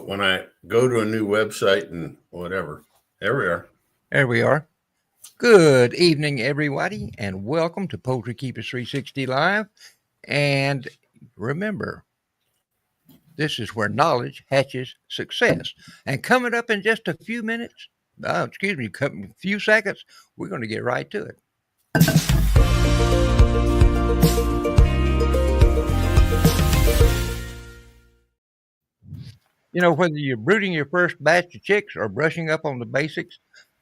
when I go to a new website and whatever, there we are. There we are. Good evening, everybody, and welcome to Poultry Keepers 360 Live. And remember, this is where knowledge hatches success. And coming up in just a few minutes, a few seconds, we're going to get right to it. You know, whether you're brooding your first batch of chicks or brushing up on the basics,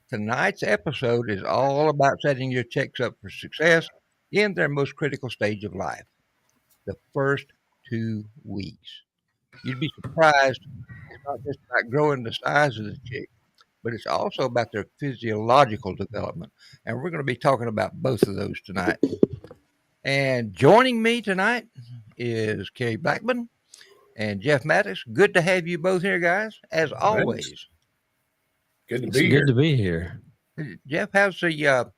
tonight's episode is all about setting your chicks up for success in their most critical stage of life, the first 2 weeks. You'd be surprised it's not just about growing the size of the chick, but it's also about their physiological development. And we're going to be talking about both of those tonight. And joining me tonight is Carey Blackmon and Jeff Mattocks. Good to have you both here, guys, as always. Thanks. Good to It's be good here. to be here. Jeff, how's the,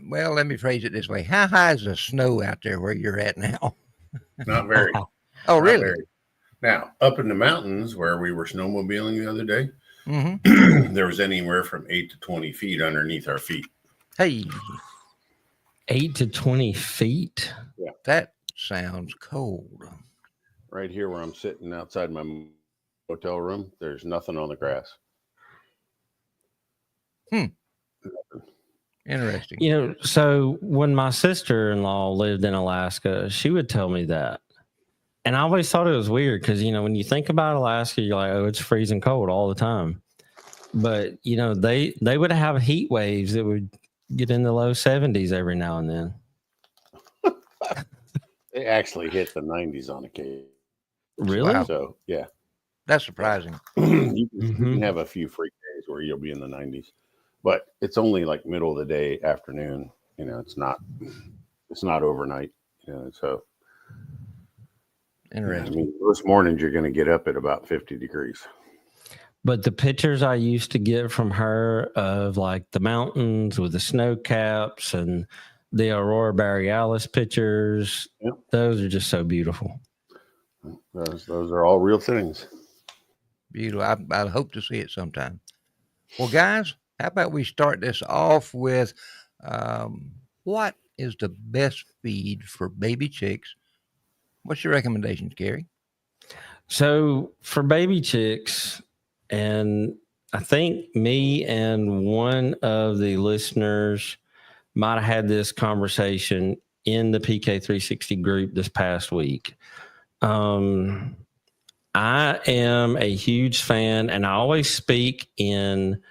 well, let me phrase it this way. How high is the snow out there where you're at now? Not very. Oh, Not really? very. Now, up in the mountains where we were snowmobiling the other day, Mm-hmm. there was anywhere from 8 to 20 feet underneath our feet. Hey, 8 to 20 feet. that sounds cold. Right here where I'm sitting outside my hotel room, there's nothing on the grass. Interesting. You know, so when my sister-in-law lived in Alaska, she would tell me that. And I always thought it was weird because, you know, when you think about Alaska, you're like, oh, it's freezing cold all the time. But, you know, they would have heat waves that would get in the low 70s every now and then. They actually hit the 90s on occasion. Really? Wow. So, yeah. That's surprising. you can have a few freak days where you'll be in the 90s. But it's only like middle of the day, afternoon. You know, it's not overnight. You know, so Interesting. I mean, most mornings you're going to get up at about 50 degrees. But the pictures I used to get from her of like the mountains with the snow caps and the aurora borealis pictures, Yep. Those are just so beautiful. Those are all real things. Beautiful. I hope to see it sometime. Well, guys, how about we start this off with what is the best feed for baby chicks? What's your recommendations, Carey? So for baby chicks, and I think me and one of the listeners might have had this conversation in the PK360 group this past week. I am a huge fan, and I always speak in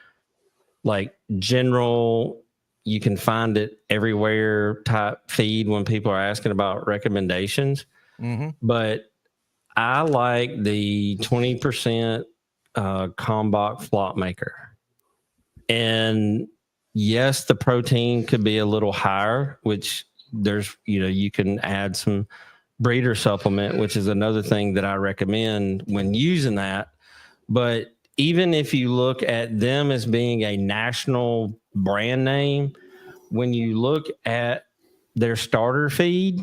like general, you can find it everywhere type feed when people are asking about recommendations. Mm-hmm. But I like the 20% Kalmbach flop maker. And yes, the protein could be a little higher, which there's, you know, you can add some breeder supplement, which is another thing that I recommend when using that. But even if you look at them as being a national brand name, when you look at their starter feed,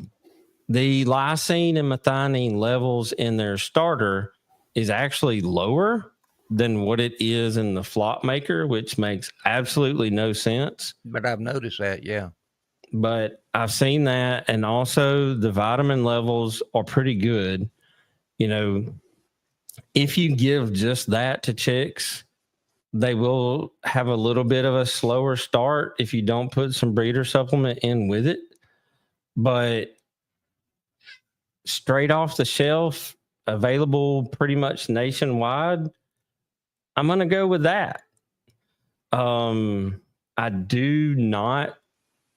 the lysine and methionine levels in their starter is actually lower than what it is in the flop maker, which makes absolutely no sense. But I've noticed that, yeah. But I've seen that, and also the vitamin levels are pretty good. You know, if you give just that to chicks, they will have a little bit of a slower start if you don't put some breeder supplement in with it. But straight off the shelf, available pretty much nationwide, I'm going to go with that. I do not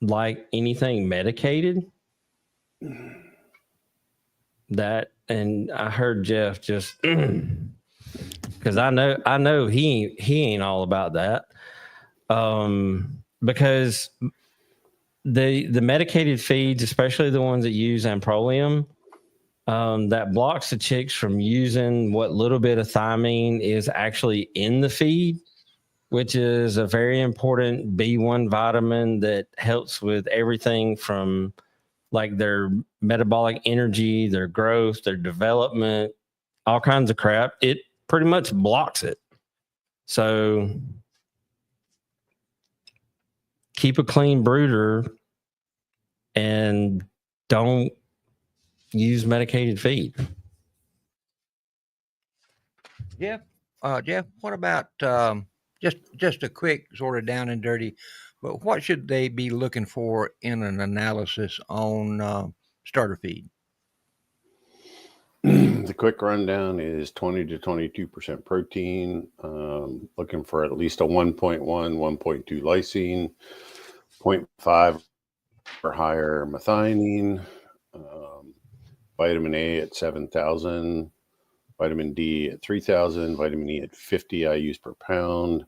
like anything medicated. That, and I heard Jeff just because I know he ain't all about that. Because the medicated feeds, especially the ones that use amprolium, that blocks the chicks from using what little bit of thiamine is actually in the feed, which is a very important B1 vitamin that helps with everything from like their metabolic energy, their growth, their development, all kinds of crap, it pretty much blocks it. So keep a clean brooder and don't use medicated feed. Jeff, what about just a quick sort of down and dirty, but what should they be looking for in an analysis on starter feed? The quick rundown is 20 to 22% protein, looking for at least a 1.1, 1.2 lysine, 0.5 or higher methionine, vitamin A at 7,000, vitamin D at 3,000, vitamin E at 50 IUs per pound.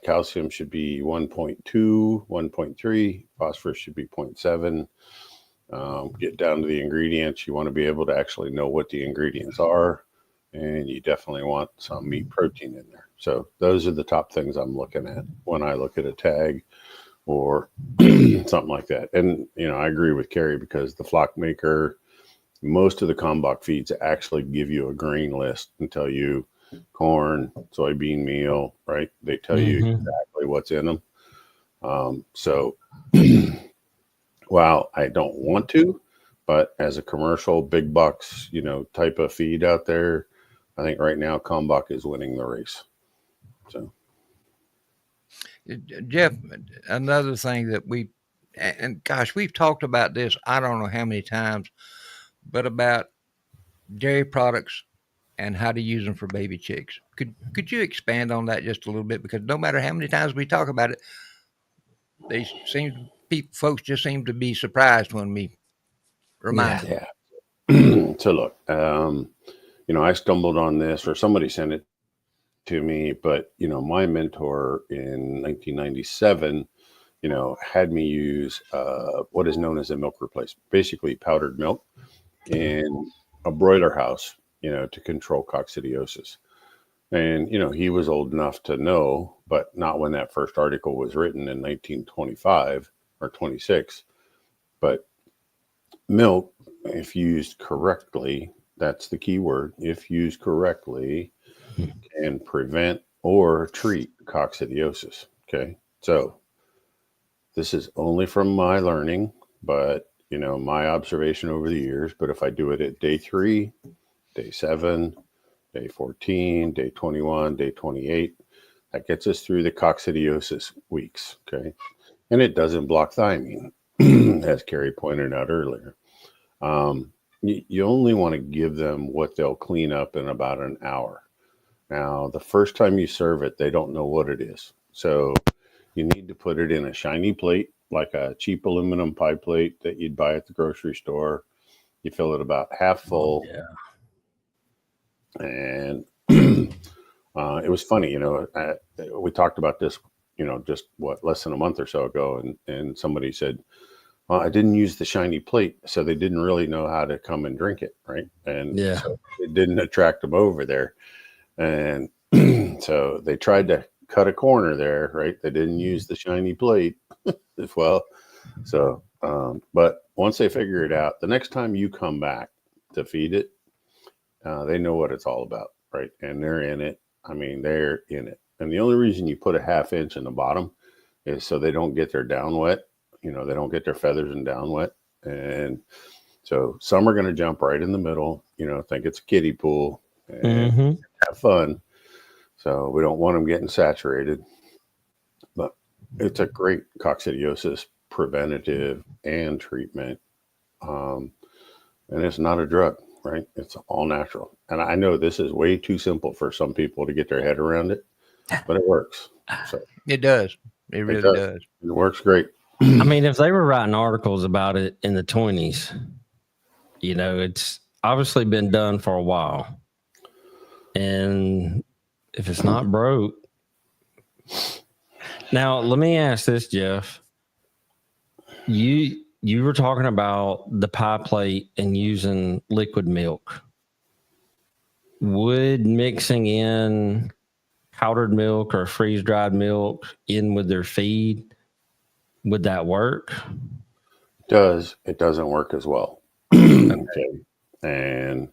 Calcium should be 1.2, 1.3, phosphorus should be 0.7. Get down to the ingredients. You want to be able to actually know what the ingredients are, and you definitely want some meat protein in there. So those are the top things I'm looking at when I look at a tag or something like that. And, I agree with Carey, because the flock maker, most of the Kalmbach feeds actually give you a grain list and tell you corn, soybean meal, right? They tell you exactly what's in them. So while I don't want to, but as a commercial big bucks, type of feed out there, I think right now Kalmbach is winning the race. So, Jeff, another thing that we've talked about this, I don't know how many times, but about dairy products and how to use them for baby chicks. Could you expand on that just a little bit? Because no matter how many times we talk about it, folks just seem to be surprised when we remind them. Yeah. So look, I stumbled on this, or somebody sent it to me, but my mentor in 1997, had me use what is known as a milk replacement, basically powdered milk in a broiler house, to control coccidiosis. And, he was old enough to know, but not when that first article was written in 1925 or 26. But milk, if used correctly, that's the key word, if used correctly, can prevent or treat coccidiosis. Okay. So this is only from my learning, but my observation over the years. But if I do it at day 3, day 7, day 14, day 21, day 28, that gets us through the coccidiosis weeks. Okay. And it doesn't block thiamine, as Carey pointed out earlier. You only want to give them what they'll clean up in about an hour. Now, the first time you serve it, they don't know what it is. So you need to put it in a shiny plate, like a cheap aluminum pie plate that you'd buy at the grocery store. You fill it about half full. And it was funny, we talked about this, just less than a month or so ago. And somebody said, well, I didn't use the shiny plate, so they didn't really know how to come and drink it, right? And so it didn't attract them over there. And so they tried to cut a corner there, right? They didn't use the shiny plate as well. So, but once they figure it out, the next time you come back to feed it, they know what it's all about, right? And they're in it. They're in it. And the only reason you put a half inch in the bottom is so they don't get their down wet. They don't get their feathers and down wet. And so some are going to jump right in the middle, think it's a kiddie pool and have fun. So we don't want them getting saturated. But it's a great coccidiosis preventative and treatment. And it's not a drug, right? It's all natural. And I know this is way too simple for some people to get their head around it, but it works. So it does. It really does. It works great. If they were writing articles about it in the 20s, it's obviously been done for a while. And if it's not broke. Now, let me ask this, Jeff. You were talking about the pie plate and using liquid milk. Would mixing in powdered milk or freeze-dried milk in with their feed, would that work? It does. It doesn't work as well. Okay. And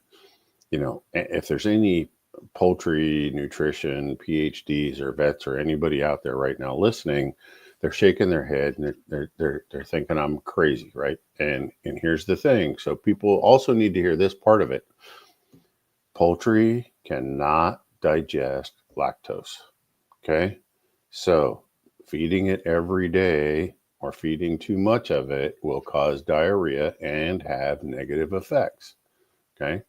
if there's any poultry nutrition PhDs or vets or anybody out there right now listening, they're shaking their head and they're thinking I'm crazy, right? And here's the thing. So people also need to hear this part of it. Poultry cannot digest lactose. Okay. So feeding it every day or feeding too much of it will cause diarrhea and have negative effects. Okay.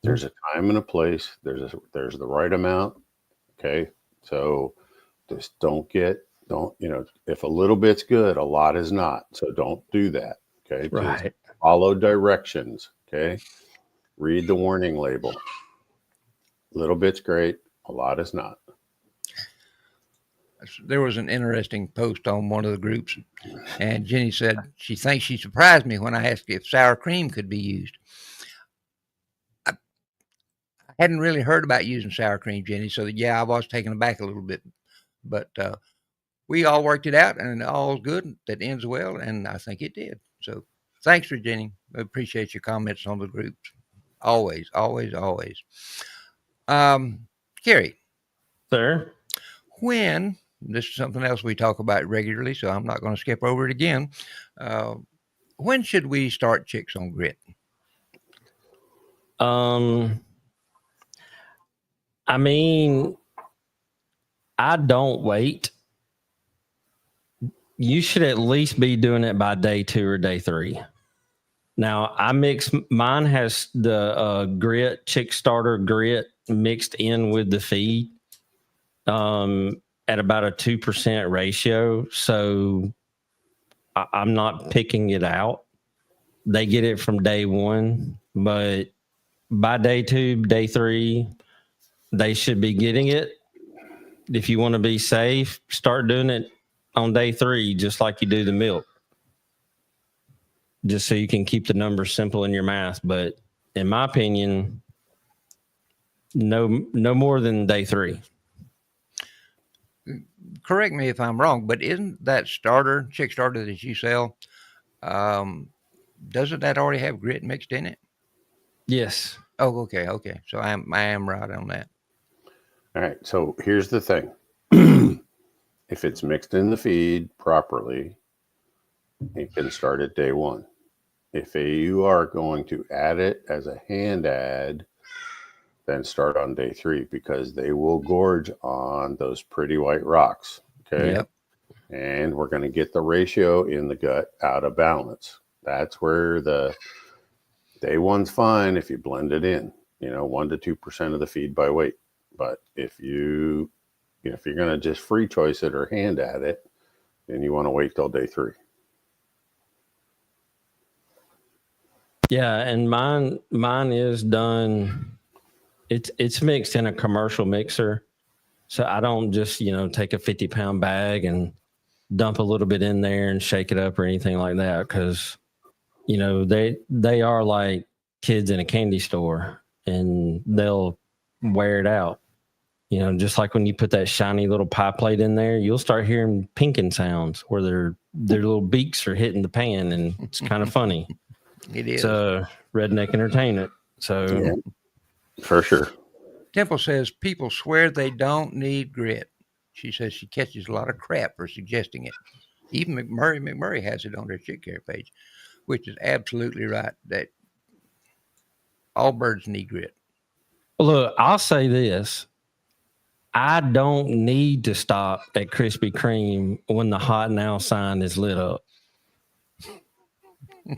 There's a time and a place. There's the right amount. Okay. So just if a little bit's good, a lot is not. So don't do that. Okay. Right. Just follow directions. Okay. Read the warning label. Little bit's great. A lot is not. There was an interesting post on one of the groups, and Jenny said she thinks she surprised me when I asked if sour cream could be used. I hadn't really heard about using sour cream, Jenny, so yeah, I was taken aback a little bit. But we all worked it out, and all's good. That ends well, and I think it did. So thanks for Jenny. I appreciate your comments on the groups. Always, always, always. Carey. Sir? This is something else we talk about regularly, so I'm not going to skip over it again. When should we start chicks on grit? I mean, I don't wait. You should at least be doing it by day 2 or day 3. Now, mine has the grit, chick starter grit mixed in with the feed at about a 2% ratio. So I'm not picking it out. They get it from day 1, but by day 2, day 3, they should be getting it. If you want to be safe, start doing it on day 3, just like you do the milk, just so you can keep the numbers simple in your math. But in my opinion, no more than day 3. Correct me if I'm wrong, but isn't that chick starter that you sell, doesn't that already have grit mixed in it? Yes. Oh, okay. So I am right on that. All right. So here's the thing. If it's mixed in the feed properly, it can start at day 1. If you are going to add it as a hand add, then start on day 3, because they will gorge on those pretty white rocks. Okay. Yep. And we're going to get the ratio in the gut out of balance. That's where the day 1's fine if you blend it in, 1 to 2% of the feed by weight. But if you're going to just free choice it or hand add it, then you want to wait till day 3. Yeah, and mine is done. It's mixed in a commercial mixer, so I don't just take a 50-pound bag and dump a little bit in there and shake it up or anything like that, because they are like kids in a candy store and they'll wear it out. Just like when you put that shiny little pie plate in there, you'll start hearing pinking sounds where their little beaks are hitting the pan, and it's kind of funny. It is. It's redneck entertainment. So yeah, for sure. Temple says people swear they don't need grit. She says she catches a lot of crap for suggesting it. Even McMurray has it on their chick care page, which is absolutely right, that all birds need grit. Look, I'll say this. I don't need to stop at Krispy Kreme when the hot now sign is lit up.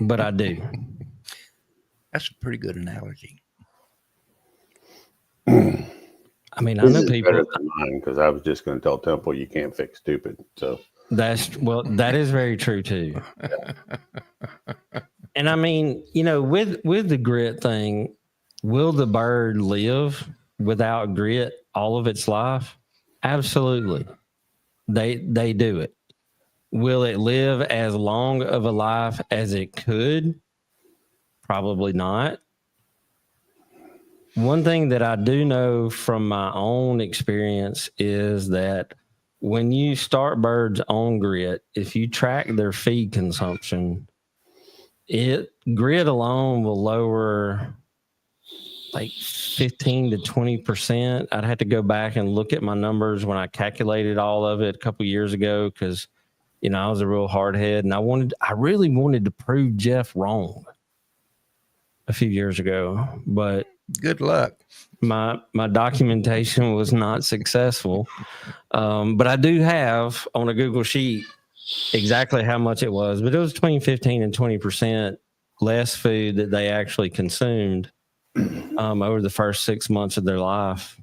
But I do. That's a pretty good analogy. I mean, I know people better than mine, because I was just going to tell Temple you can't fix stupid. So that is very true too. And I mean, with the grit thing, will the bird live without grit all of its life? Absolutely. They do it. Will it live as long of a life as it could? Probably not. One thing that I do know from my own experience is that when you start birds on grit, if you track their feed consumption, grit alone will lower like 15 to 20%. I'd have to go back and look at my numbers when I calculated all of it a couple years ago, because I was a real hard head, and I really wanted to prove Jeff wrong a few years ago, but Good luck. my documentation was not successful. But I do have on a Google sheet exactly how much it was, but it was between 15 and 20% less food that they actually consumed over the first 6 months of their life,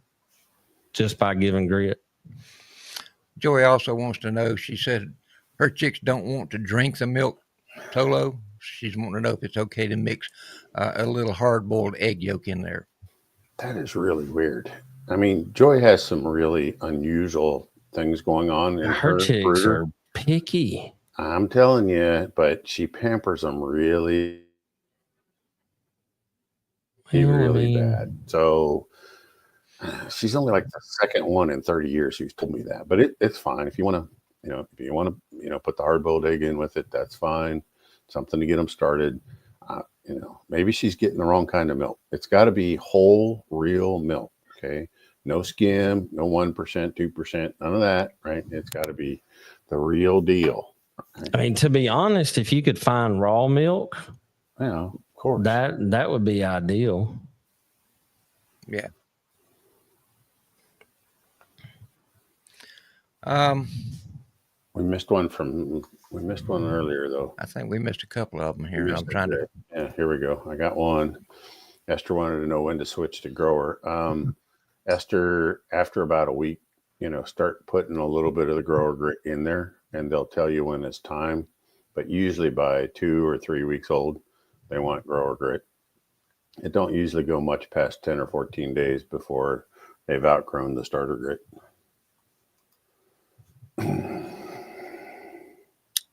just by giving grit. Joey also wants to know, she said her chicks don't want to drink the milk solo. She's wanting to know if it's okay to mix a little hard-boiled egg yolk in there. That is really weird. I mean, Joy has some really unusual things going on in Her chicks brooder. are picky. I'm telling you, but she pampers them really bad. So she's only like the second one in 30 years who's told me that, but it's fine. If you want to, put the hard-boiled egg in with it, that's fine. Something to get them started. Maybe she's getting the wrong kind of milk. It's got to be whole, real milk. Okay. No skim, no 1%, 2%, none of that, right? It's got to be the real deal. Okay? I mean, to be honest, if you could find raw milk, of course, that would be ideal. Yeah. We missed one earlier, though. I think we missed a couple of them here. I'm trying to. Yeah, here we go. I got one. Esther wanted to know when to switch to grower. Esther, after about a week, start putting a little bit of the grower grit in there, and they'll tell you when it's time. But usually by 2 or 3 weeks old, they want grower grit. It don't usually go much past 10 or 14 days before they've outgrown the starter grit.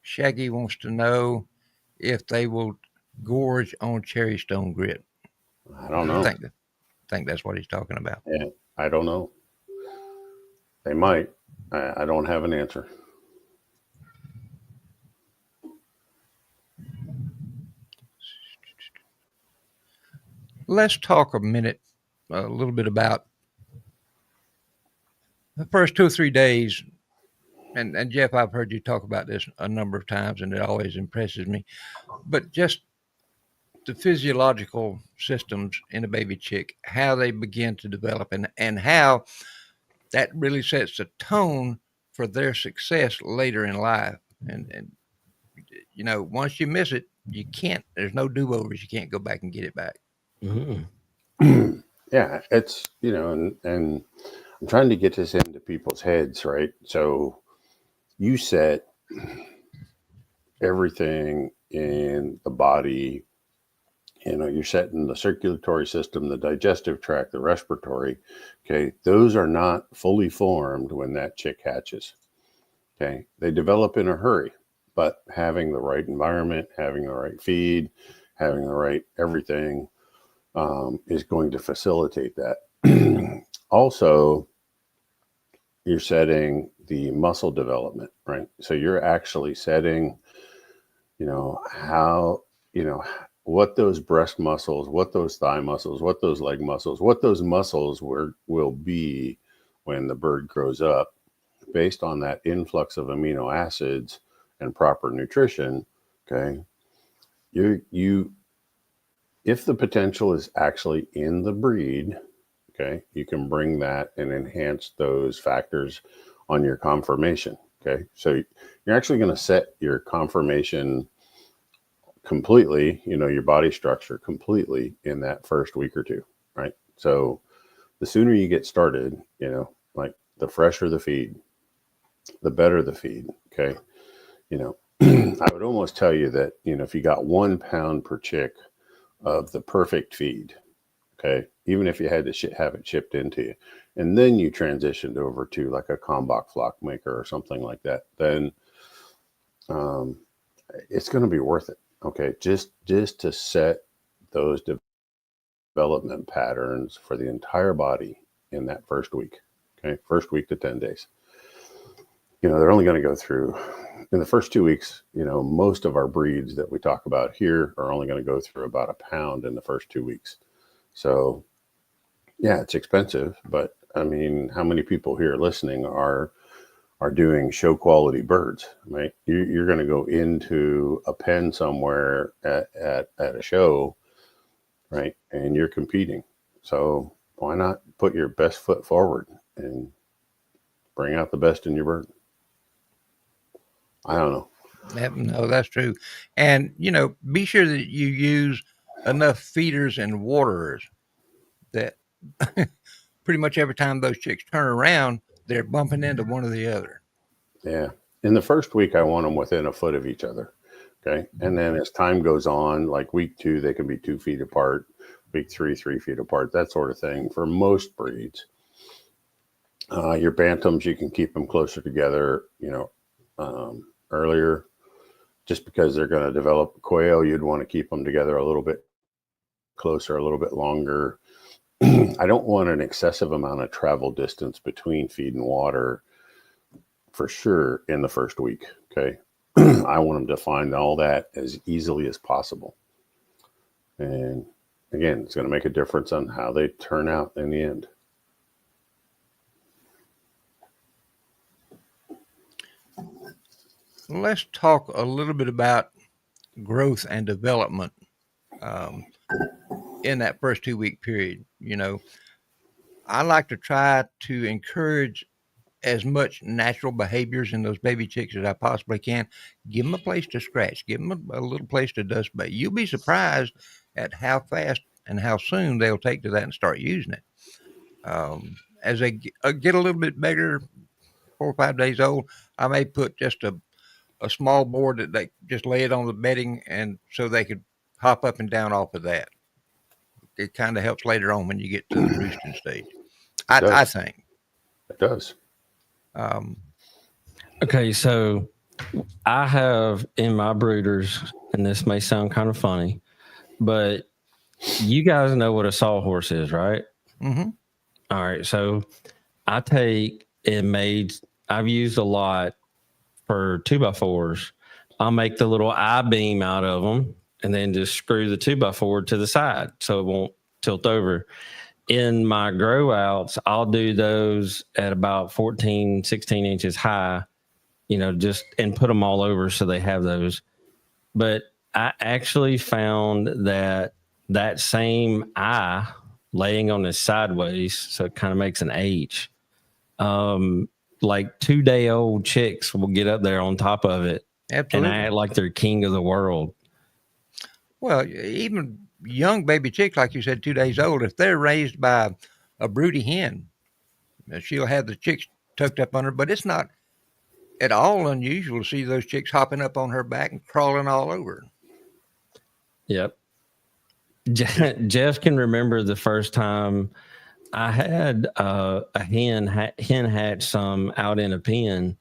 Shaggy wants to know if they will gorge on cherry stone grit. I don't know. I think that's what he's talking about. Yeah, I don't know. They might. I don't have an answer. Let's talk a little bit about the first 2 or 3 days. And Jeff, I've heard you talk about this a number of times, and it always impresses me. But just the physiological systems in a baby chick, how they begin to develop, and how that really sets the tone for their success later in life. And once you miss it, you can't. There's no do-overs. You can't go back and get it back. Mm-hmm. Yeah, it's and I'm trying to get this into people's heads, right? So you set everything in the body. You're setting the circulatory system, the digestive tract, the respiratory. Okay, those are not fully formed when that chick hatches. Okay, they develop in a hurry, but having the right environment, having the right feed, having the right everything is going to facilitate that. Also, you're setting the muscle development, right? So you're actually setting, how, what those breast muscles, what those thigh muscles, what those leg muscles, what those muscles will be when the bird grows up, based on that influx of amino acids and proper nutrition. Okay. If the potential is actually in the breed, okay, you can bring that and enhance those factors on your conformation. Okay. So you're actually going to set your conformation completely, your body structure completely in that first week or two, right? So the sooner you get started, like the fresher the feed, the better the feed. Okay. I would almost tell you that, if you got 1 pound per chick of the perfect feed, okay, even if you had to have it shipped into you, and then you transitioned over to like a Kalmbach flock maker or something like that, then it's going to be worth it. Okay, just to set those development patterns for the entire body in that first week. Okay, first week to 10 days. They're only going to go through in the first 2 weeks. Most of our breeds that we talk about here are only going to go through about 1 pound in the first 2 weeks. So Yeah, it's expensive, but I mean, how many people here listening are doing show quality birds, right? You're going to go into a pen somewhere at a show, right? And you're competing. So why not put your best foot forward and bring out the best in your bird? I don't know. No, that's true. And, be sure that you use enough feeders and waterers that pretty much every time those chicks turn around, they're bumping into one or the other. Yeah. In the first week, I want them within a foot of each other. Okay. And then as time goes on, like week 2, they can be 2 feet apart, week 3, 3 feet apart, that sort of thing for most breeds. Your bantams, you can keep them closer together, earlier, just because they're going to develop. Quail, you'd want to keep them together a little bit closer, a little bit longer. I don't want an excessive amount of travel distance between feed and water for sure in the first week. Okay. I want them to find all that as easily as possible. And again, it's going to make a difference on how they turn out in the end. Let's talk a little bit about growth and development in that first 2-week period. I like to try to encourage as much natural behaviors in those baby chicks as I possibly can. Give them a place to scratch. Give them a little place to dust bait. You'll be surprised at how fast and how soon they'll take to that and start using it. As they get a little bit bigger, 4 or 5 days old, I may put just a small board that they just lay it on the bedding, and so they could hop up and down off of that. It kind of helps later on when you get to the roosting stage. I think it does. Okay, so I have in my brooders, and this may sound kind of funny, but you guys know what a sawhorse is, right? Mm-hmm. All right, so I take and I've used a lot for 2x4s. I'll make the little I-beam out of them and then just screw the 2x4 to the side so it won't tilt over. In my grow outs, I'll do those at about 14, 16 inches high, just and put them all over so they have those. But I actually found that same I laying on it sideways, so it kind of makes an H. Like 2-day-old chicks will get up there on top of it. Absolutely. And act like they're king of the world. Well, even young baby chicks, like you said, 2 days old, if they're raised by a broody hen, she'll have the chicks tucked up on her, but it's not at all unusual to see those chicks hopping up on her back and crawling all over. Yep. Jeff can remember the first time I had a hen hatch some out in a pen.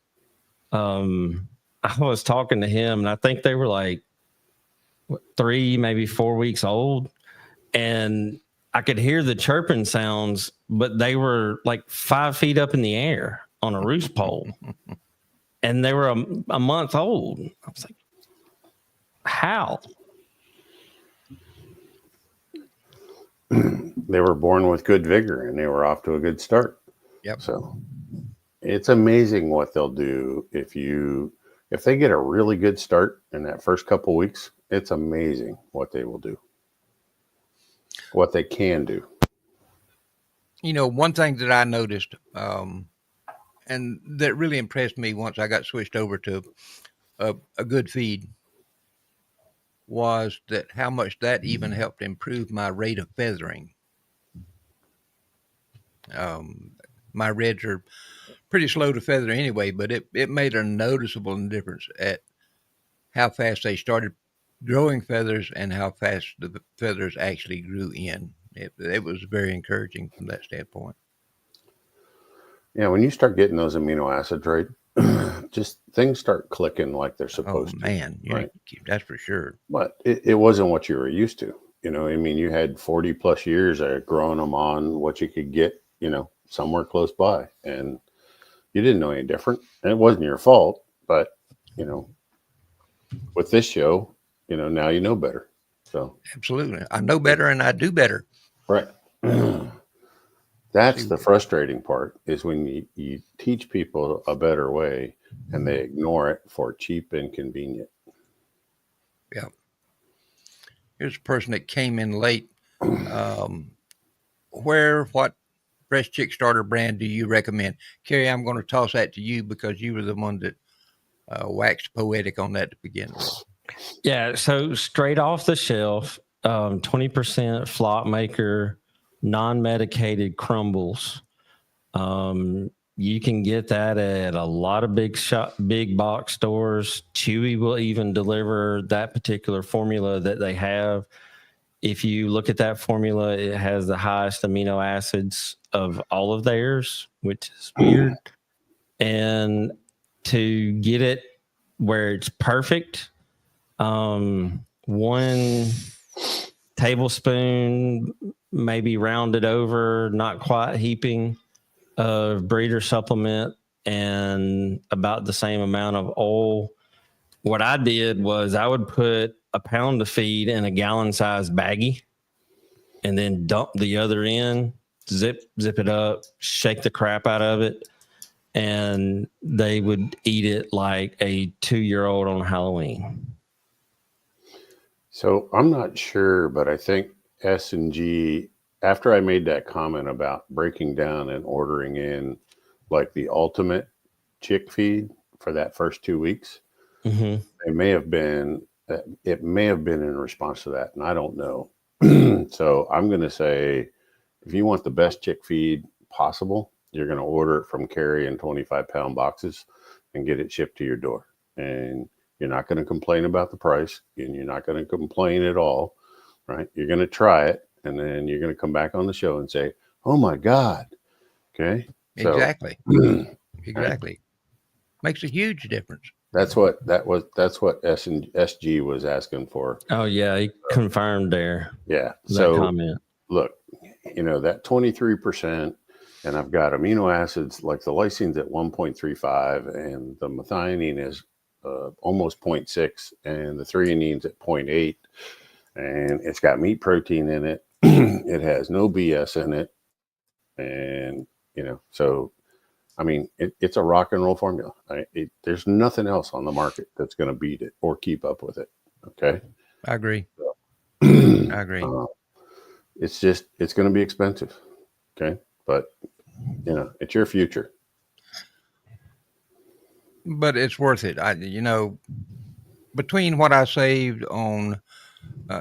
I was talking to him, and I think they were like 3, maybe 4 weeks old, and I could hear the chirping sounds, but they were like 5 feet up in the air on a roost pole, and they were a month old. I was like, how? They were born with good vigor, and they were off to a good start. Yep. So it's amazing what they'll do if they get a really good start in that first couple weeks. It's amazing what they will do, what they can do. One thing that I noticed, and that really impressed me once I got switched over to a good feed, was that how much that even helped improve my rate of feathering. My reds are pretty slow to feather anyway, but it made a noticeable difference at how fast they started growing feathers and how fast the feathers actually grew in. It was very encouraging from that standpoint. Yeah, when you start getting those amino acids right, just things start clicking like they're supposed to. Oh, man, right? That's for sure. But it wasn't what you were used to. You had 40 plus years of growing them on what you could get, somewhere close by. And you didn't know any different. And it wasn't your fault. But, with this show, now you know better. So absolutely. I know better and I do better. Right. That's the frustrating part, is when you teach people a better way and they ignore it for cheap and convenient. Yeah. Here's a person that came in late. What fresh chick starter brand do you recommend? Carey, I'm going to toss that to you because you were the one that waxed poetic on that to begin with. Yeah, so straight off the shelf, 20% flop maker, non-medicated crumbles. You can get that at a lot of big box stores. Chewy will even deliver that particular formula that they have. If you look at that formula, it has the highest amino acids of all of theirs, which is weird. And to get it where it's perfect, 1 tablespoon, maybe rounded over, not quite heaping, of breeder supplement, and about the same amount of oil. What I did was I would put a pound of feed in a gallon-sized baggie and then dump the other end, zip it up, shake the crap out of it, and they would eat it like a 2-year-old on Halloween. So I'm not sure, but I think S&G, after I made that comment about breaking down and ordering in like the ultimate chick feed for that first 2 weeks, it may have been in response to that, and I don't know. So I'm going to say, if you want the best chick feed possible, you're going to order it from Carey in 25-pound boxes and get it shipped to your door. And you're not going to complain about the price, and you're not going to complain at all, right? You're going to try it, and then you're going to come back on the show and say, "Oh my God!" Okay, so, exactly, exactly, makes a huge difference. That's what SG was asking for. Oh yeah, he confirmed there. Yeah, that comment. Look, that 23%. And I've got amino acids like the lysine at 1.35, and the methionine is almost 0.6, and the threonine's at 0.8, and it's got meat protein in it. It has no BS in it, and so I mean, it's a rock and roll formula. There's nothing else on the market that's going to beat it or keep up with it. Okay, I agree. I agree. It's going to be expensive. Okay, but it's your future. But it's worth it. Between what I saved on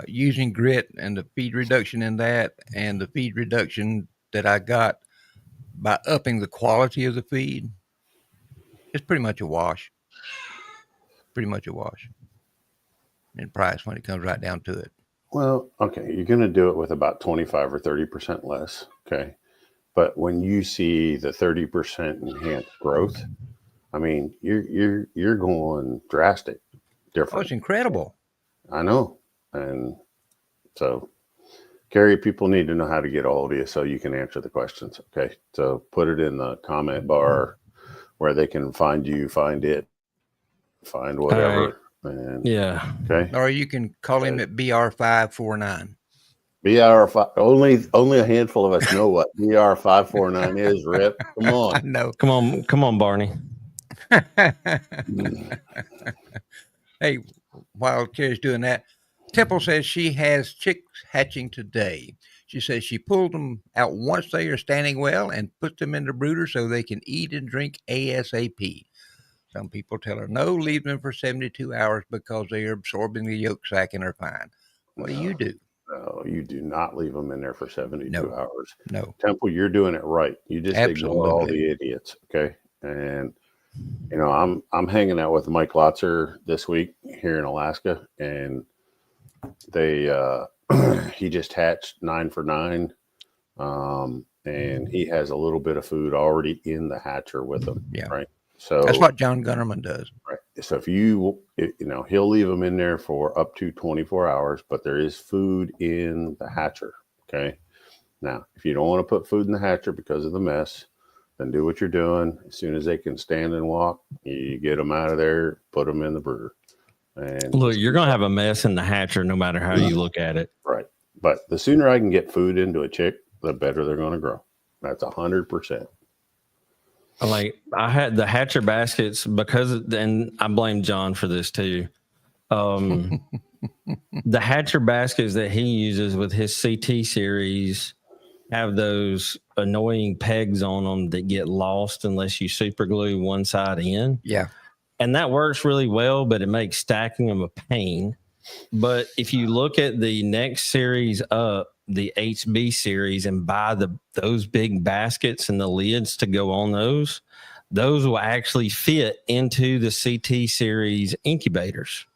using grit and the feed reduction in that, and the feed reduction that I got by upping the quality of the feed, it's pretty much a wash. Pretty much a wash in price when it comes right down to it. Well, okay, you're going to do it with about 25 or 30% less. Okay. But when you see the 30% enhanced growth, I mean, you're going drastic different. Oh, it's incredible. I know. And so, Carey, people need to know how to get all of you so you can answer the questions. Okay. So put it in the comment bar where they can find you, find it, find whatever. Right. And, yeah. Okay. Or you can call him at BR549. BR5. Only a handful of us know what BR549 is, Rip. Come on. I know. Come on, Barney. Hey, while Carey's doing that, Temple says she has chicks hatching today. She says she pulled them out once they are standing well and put them in the brooder so they can eat and drink ASAP. Some people tell her, no, leave them for 72 hours because they are absorbing the yolk sac and are fine. What do you do? No, you do not leave them in there for 72 hours. No. Temple, you're doing it right. You just ignore all the idiots. Okay. And, I'm hanging out with Mike Lotzer this week here in Alaska, and they, he just hatched 9 for 9. And he has a little bit of food already in the hatcher with him. Yeah. Right. So that's what John Gunnerman does. Right. So if he'll leave them in there for up to 24 hours, but there is food in the hatcher. Okay. Now, if you don't want to put food in the hatcher because of the mess, then do what you're doing. As soon as they can stand and walk, you get them out of there, put them in the brooder. And look, you're going to have a mess in the hatcher no matter how you look at it. Right. But the sooner I can get food into a chick, the better they're going to grow. That's 100%. Like I had the hatcher baskets because, and I blame John for this too. The hatcher baskets that he uses with his CT series have those annoying pegs on them that get lost unless you super glue one side in. Yeah. And that works really well, but it makes stacking them a pain. But if you look at the next series up, the HB series, and buy those big baskets and the lids to go on those will actually fit into the CT series incubators.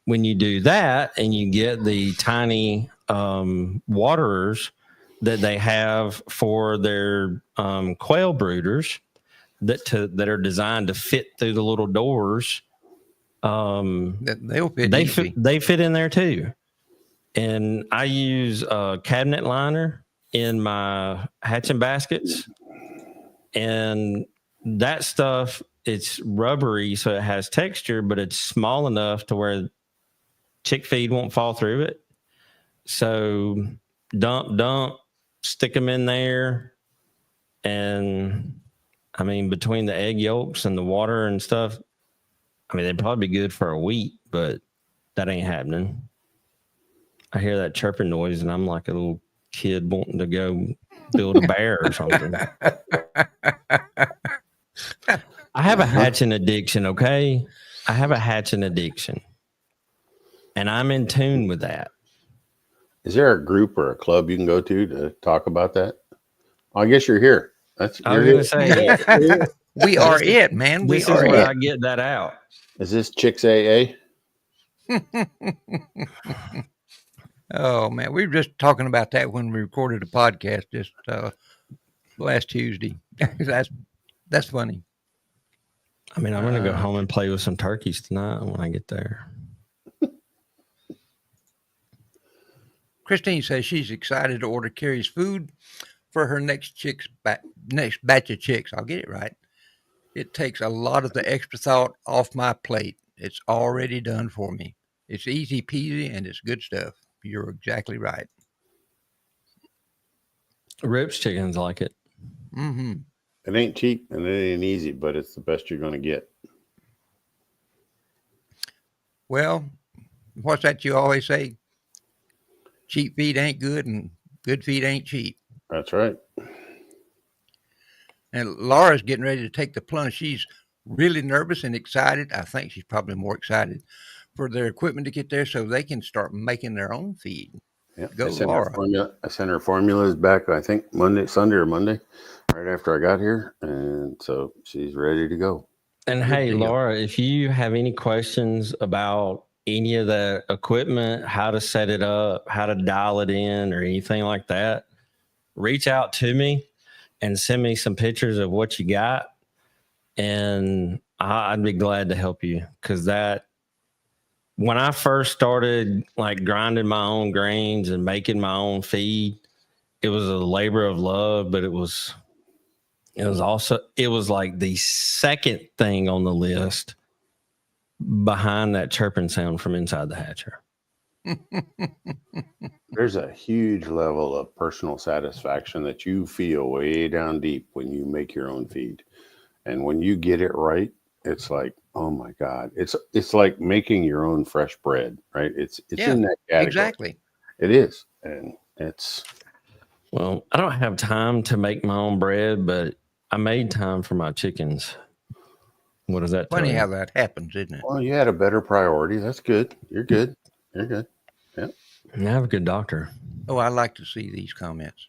When you do that and you get the tiny waterers that they have for their quail brooders that are designed to fit through the little doors, They'll fit they fit in there too. And I use a cabinet liner in my hatching baskets, and that stuff, it's rubbery, so it has texture, but it's small enough to where chick feed won't fall through it. So dump, stick them in there. And I mean, between the egg yolks and the water and stuff, I mean, they'd probably be good for a week, but that ain't happening. I hear that chirping noise and I'm like a little kid wanting to go build a bear or something. I have a hatching addiction, okay? I have a hatching addiction. And I'm in tune with that. Is there a group or a club you can go to talk about that? I guess you're here. I was going to say, we are it, man. This is where I get that out. Is this Chicks AA? Oh man, we were just talking about that when we recorded a podcast just last Tuesday. That's funny. I mean, I'm going to go home and play with some turkeys tonight when I get there. Christine says she's excited to order Carey's food for her next batch of chicks. I'll get it right. It takes a lot of the extra thought off my plate. It's already done for me. It's easy peasy and it's good stuff. You're exactly right. Rips chickens like it. Mm-hmm. It ain't cheap and it ain't easy, but it's the best you're going to get. Well, what's that you always say? Cheap feed ain't good and good feed ain't cheap. That's right. And Laura's getting ready to take the plunge. She's really nervous and excited. I think she's probably more excited for their equipment to get there so they can start making their own feed. Yeah. Go, Laura. I sent her formulas back, I think Sunday or Monday, right after I got here. And so she's ready to go. And hey, Laura, if you have any questions about any of the equipment, how to set it up, how to dial it in or anything like that, reach out to me and send me some pictures of what you got. And I'd be glad to help you. Cause when I first started like grinding my own grains and making my own feed, it was a labor of love, but it was like the second thing on the list behind that chirping sound from inside the hatcher. There's a huge level of personal satisfaction that you feel way down deep when you make your own feed. And when you get it right, it's like, oh my God, it's like making your own fresh bread, right? It's in that category. Exactly. It is. And it's, well, I don't have time to make my own bread, but I made time for my chickens. What does that tell you? Funny how that happens, isn't it? well, you had a better priority. That's good. You're good. You're good. Yeah. I have a good doctor. Oh, I like to see these comments.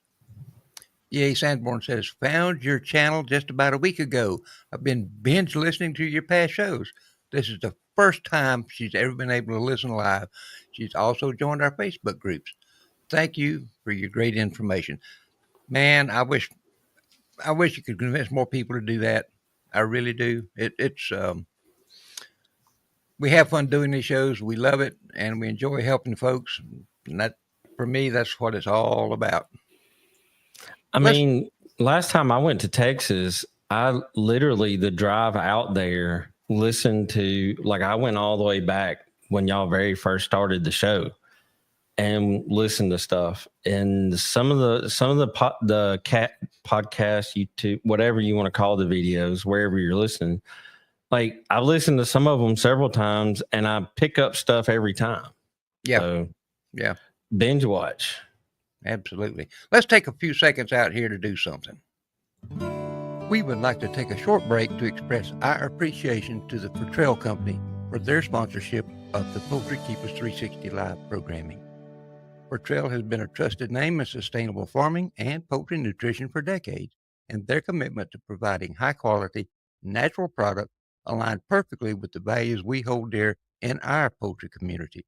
Yay, Sanborn says, found your channel just about a week ago. I've been binge listening to your past shows. This is the first time she's ever been able to listen live. She's also joined our Facebook groups. Thank you for your great information. Man, I wish you could convince more people to do that. I really do. It's we have fun doing these shows. We love it, and we enjoy helping folks. And that, for me, that's what it's all about. I mean, last time I went to Texas, I literally, the drive out there, listened to, like, I went all the way back when y'all very first started the show. and listen to stuff. And some of the cat podcast, YouTube, whatever you want to call the videos, wherever you're listening, like I've listened to some of them several times, and I pick up stuff every time. Yeah. So Yeah. binge watch. Absolutely. Let's take a few seconds out here to do something. We would like to take a short break to express our appreciation to the Fertrell Company for their sponsorship of the Poultry Keepers 360 Live programming. Fertrell has been a trusted name in sustainable farming and poultry nutrition for decades, and their commitment to providing high-quality, natural products align perfectly with the values we hold dear in our poultry community.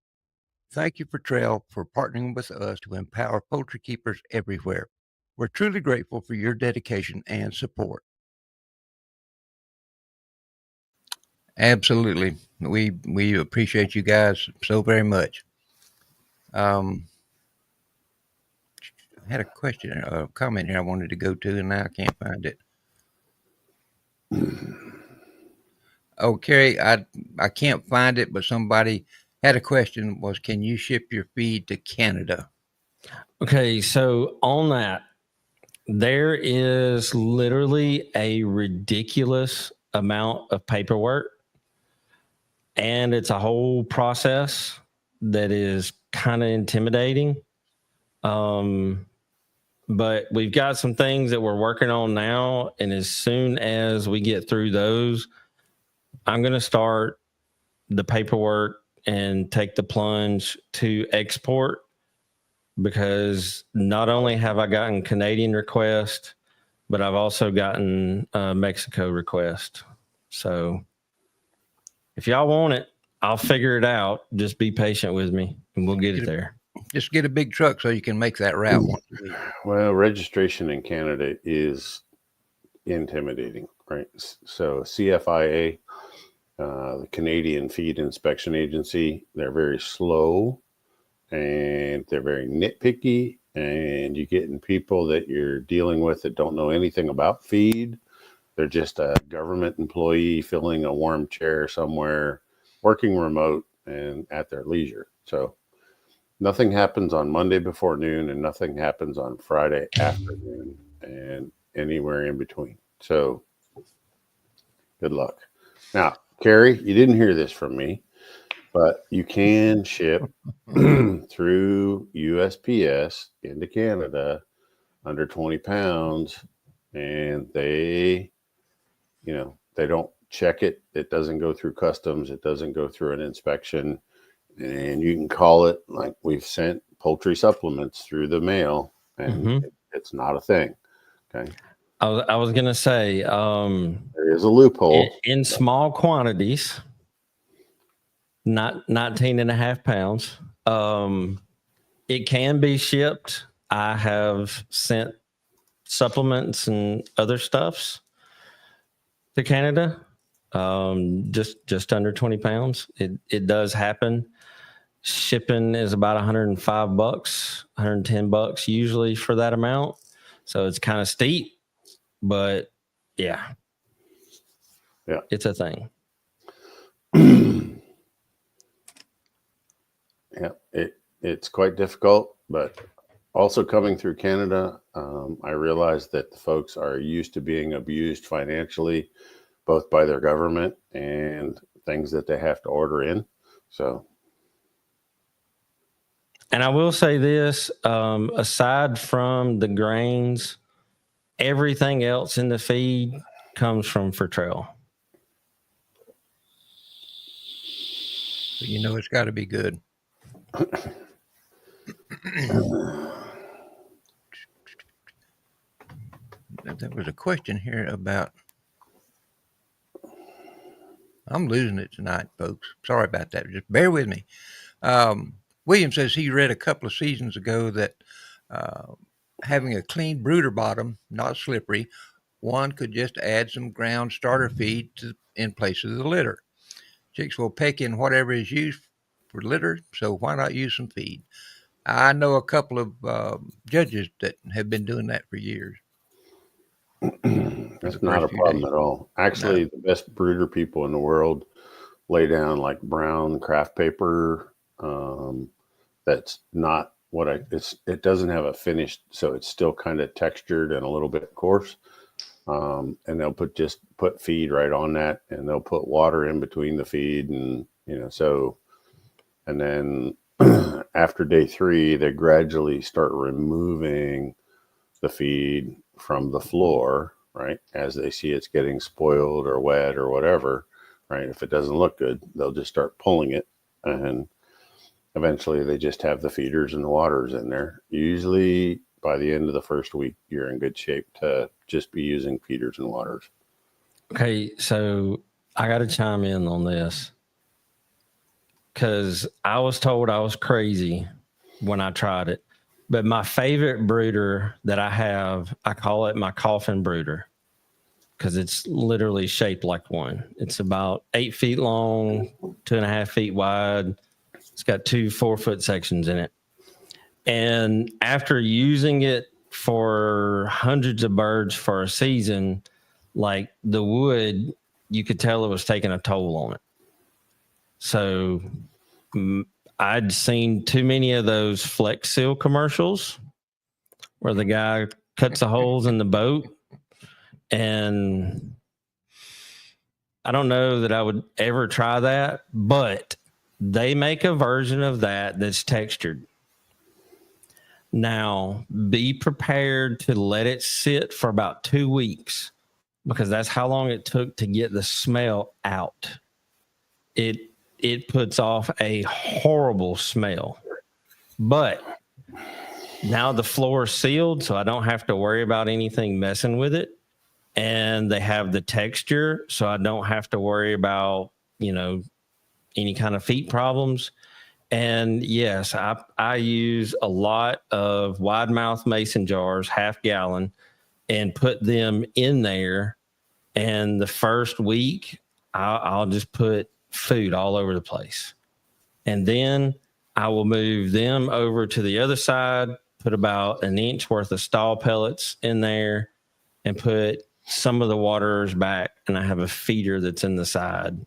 Thank you, Fertrell, for partnering with us to empower poultry keepers everywhere. We're truly grateful for your dedication and support. Absolutely. We appreciate you guys so very much. I had a question, a comment here I wanted to go to, and now I can't find it. Oh, Carey, I can't find it, but somebody had a question, was can you ship your feed to Canada? Okay, so on that, there is literally a ridiculous amount of paperwork, and it's a whole process that is kind of intimidating. But we've got some things that we're working on now, and as soon as we get through those, I'm going to start the paperwork and take the plunge to export, because not only have I gotten Canadian requests, but I've also gotten Mexico request. So if y'all want it, I'll figure it out. Just be patient with me, and we'll get it there. Just get a big truck so you can make that route once a week. Well, registration in Canada is intimidating, right? So CFIA, the Canadian Feed Inspection Agency, they're very slow and they're very nitpicky, and you're getting people that you're dealing with that don't know anything about feed. They're just a government employee filling a warm chair somewhere, working remote and at their leisure. So nothing happens on Monday before noon, and nothing happens on Friday afternoon, and anywhere in between. So good luck. Now, Carey, you didn't hear this from me, but you can ship through USPS into Canada under 20 pounds, and they don't check it. It doesn't go through customs. It doesn't go through an inspection. And you can call it, like we've sent poultry supplements through the mail, and it's not a thing. Okay. I was going to say, there is a loophole. In small quantities, not 19.5 pounds. It can be shipped. I have sent supplements and other stuffs to Canada, just under 20 pounds. It does happen. Shipping is about $105, $110 usually for that amount. So it's kind of steep, but yeah, it's a thing. Yeah, it's quite difficult, but also coming through Canada, I realized that the folks are used to being abused financially, both by their government and things that they have to order in. So. And I will say this, aside from the grains, everything else in the feed comes from Fertrell. You know it's got to be good. There was a question here about, I'm losing it tonight, folks. Sorry about that. Just bear with me. William says he read a couple of seasons ago that having a clean brooder bottom, not slippery, one could just add some ground starter feed in place of the litter. Chicks will peck in whatever is used for litter, so why not use some feed? I know a couple of judges that have been doing that for years. That's not a problem at all. Actually, the best brooder people in the world lay down like brown craft paper that's not what it doesn't have a finished, so it's still kind of textured and a little bit coarse. And they'll put feed right on that, and they'll put water in between the feed, and and then after day 3, they gradually start removing the feed from the floor, right? As they see it's getting spoiled or wet or whatever, right? If it doesn't look good, they'll just start pulling it, and eventually they just have the feeders and the waters in there. Usually by the end of the first week, you're in good shape to just be using feeders and waters. Okay, so I got to chime in on this because I was told I was crazy when I tried it. But my favorite brooder that I have, I call it my coffin brooder because it's literally shaped like one. It's about 8 feet long, 2.5 feet wide. It's got 2 4-foot sections in it. And after using it for hundreds of birds for a season, like the wood, you could tell it was taking a toll on it. So I'd seen too many of those Flex Seal commercials where the guy cuts the holes in the boat. And I don't know that I would ever try that, but they make a version of that that's textured. Now, be prepared to let it sit for about 2 weeks because that's how long it took to get the smell out. It puts off a horrible smell. But now the floor is sealed, so I don't have to worry about anything messing with it. And they have the texture, so I don't have to worry about, any kind of feet problems. And yes, I use a lot of wide mouth mason jars, 1/2 gallon, and put them in there. And the first week, I'll just put food all over the place. And then I will move them over to the other side, put about 1 inch worth of stall pellets in there, and put some of the waters back. And I have a feeder that's in the side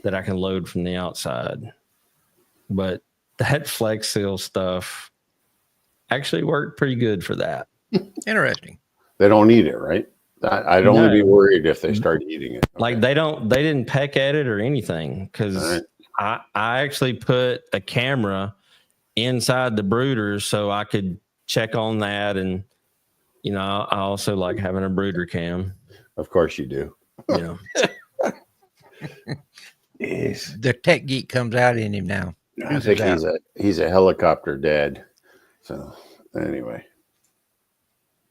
that I can load from the outside. But that Flex Seal stuff actually worked pretty good for that. Interesting. They don't eat it, right? I'd only be worried if they start eating it. Okay. Like they didn't peck at it or anything because I actually put a camera inside the brooders so I could check on that. And, I also like having a brooder cam. Of course you do. Yeah. Yes. The tech geek comes out in him now. I think he's a helicopter dad. So anyway.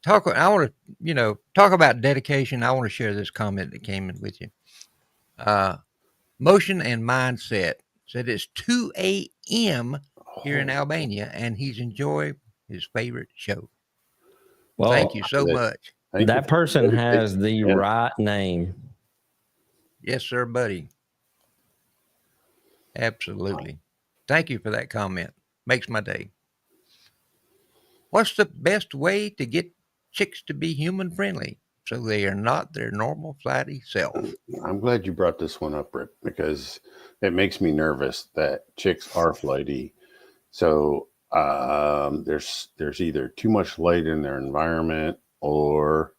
I want to, talk about dedication. I want to share this comment that came in with you. Motion and Mindset said it's 2 a.m. here in Albania, and he's enjoyed his favorite show. Well, thank you so much. That person has the right name. Yes, sir, buddy. Absolutely. Thank you for that comment. Makes my day. What's the best way to get chicks to be human friendly so they are not their normal flighty self? I'm glad you brought this one up, Rip, because it makes me nervous that chicks are flighty. So there's either too much light in their environment, or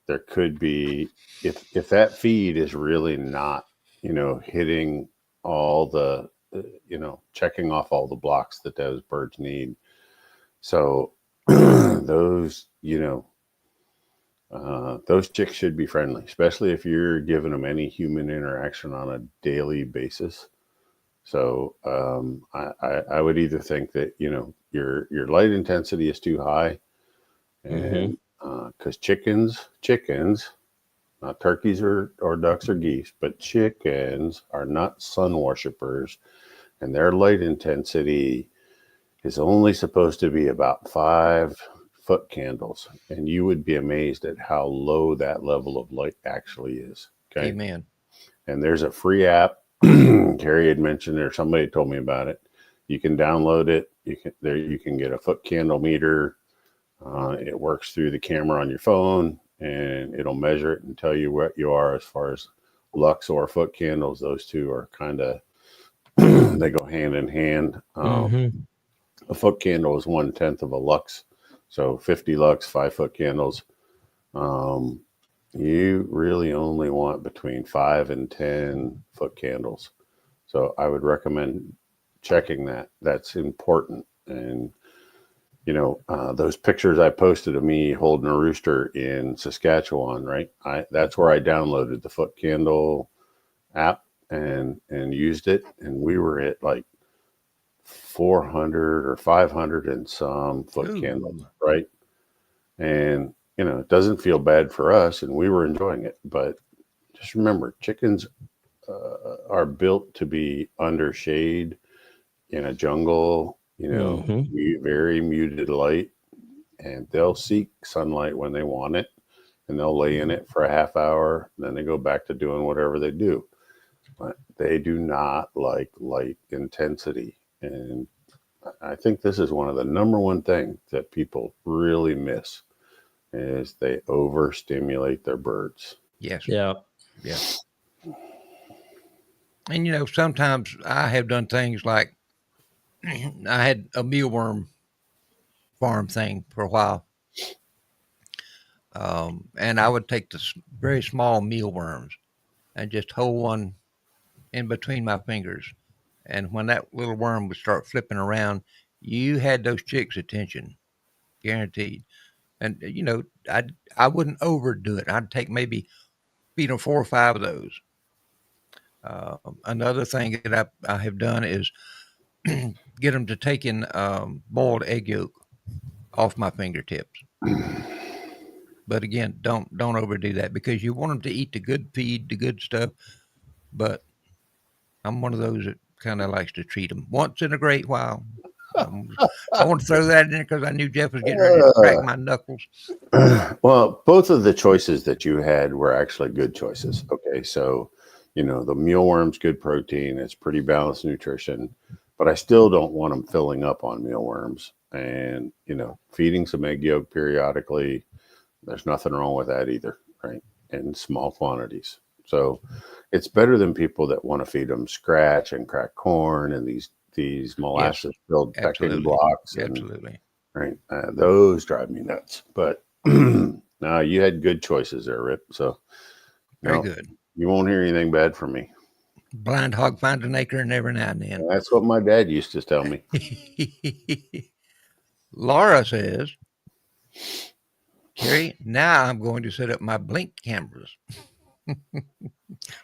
there could be, if that feed is really not, hitting all the, checking off all the blocks that those birds need. So those chicks should be friendly, especially if you're giving them any human interaction on a daily basis. So I would either think that, your light intensity is too high, and because chickens, not turkeys or ducks or geese, but chickens are not sun worshipers, and their light intensity is only supposed to be about 5-foot candles, and you would be amazed at how low that level of light actually is. Okay. Amen. And there's a free app. Carey had mentioned it, or somebody told me about it. You can download it. You can get a foot candle meter. It works through the camera on your phone, and it'll measure it and tell you what you are as far as lux or foot candles. Those two are kind of they go hand in hand. a foot candle is 1/10 of a lux. So 50 lux, 5-foot candles. You really only want between 5 and 10 foot candles. So I would recommend checking that. That's important. And, those pictures I posted of me holding a rooster in Saskatchewan, right? That's where I downloaded the foot candle app and used it. And we were at like 400 or 500 and some foot candles, right? And, it doesn't feel bad for us, and we were enjoying it. But just remember, chickens are built to be under shade in a jungle, very muted light, and they'll seek sunlight when they want it, and they'll lay in it for a half hour, and then they go back to doing whatever they do. But they do not like light intensity. And I think this is one of the number one things that people really miss is they overstimulate their birds. Yes. Yeah. Yeah. And sometimes I have done things like I had a mealworm farm thing for a while. And I would take the very small mealworms and just hold one in between my fingers. And when that little worm would start flipping around, you had those chicks' attention, guaranteed. And I wouldn't overdo it. I'd take maybe feed them 4 or 5 of those. Another thing that I have done is get them to take in boiled egg yolk off my fingertips. But again, don't overdo that, because you want them to eat the good feed, the good stuff. But I'm one of those that kind of likes to treat them once in a great while. I want to throw that in there because I knew Jeff was getting ready to crack my knuckles. Well, both of the choices that you had were actually good choices. Okay, so the mealworm's good protein, it's pretty balanced nutrition, but I still don't want them filling up on mealworms. And feeding some egg yolk periodically, there's nothing wrong with that either, right? In small quantities. So it's better than people that want to feed them scratch and cracked corn and these molasses filled pecking blocks. Absolutely. Right. Those drive me nuts. But no, you had good choices there, Rip. So very good. You won't hear anything bad from me. Blind hog finds an acorn every now and then. That's what my dad used to tell me. Laura says, Carey, now I'm going to set up my blink cameras.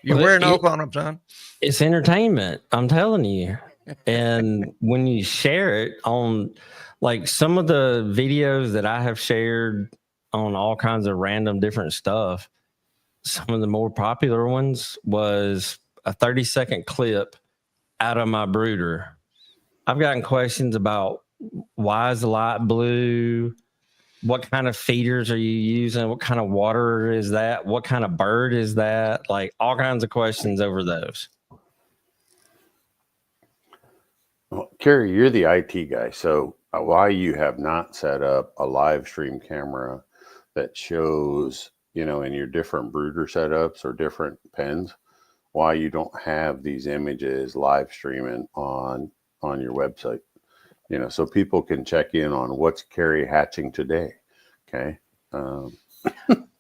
You're wearing off on them, son. It's entertainment, I'm telling you. And when you share it on, like, some of the videos that I have shared on all kinds of random different stuff, some of the more popular ones was a 30-second clip out of my brooder. I've gotten questions about why is the light blue? What kind of feeders are you using? What kind of water is that? What kind of bird is that? Like, all kinds of questions over those. Well, Carey, you're the IT guy. So why you have not set up a live stream camera that shows, in your different brooder setups or different pens, why you don't have these images live streaming on your website, so people can check in on what's Carey hatching today. Okay.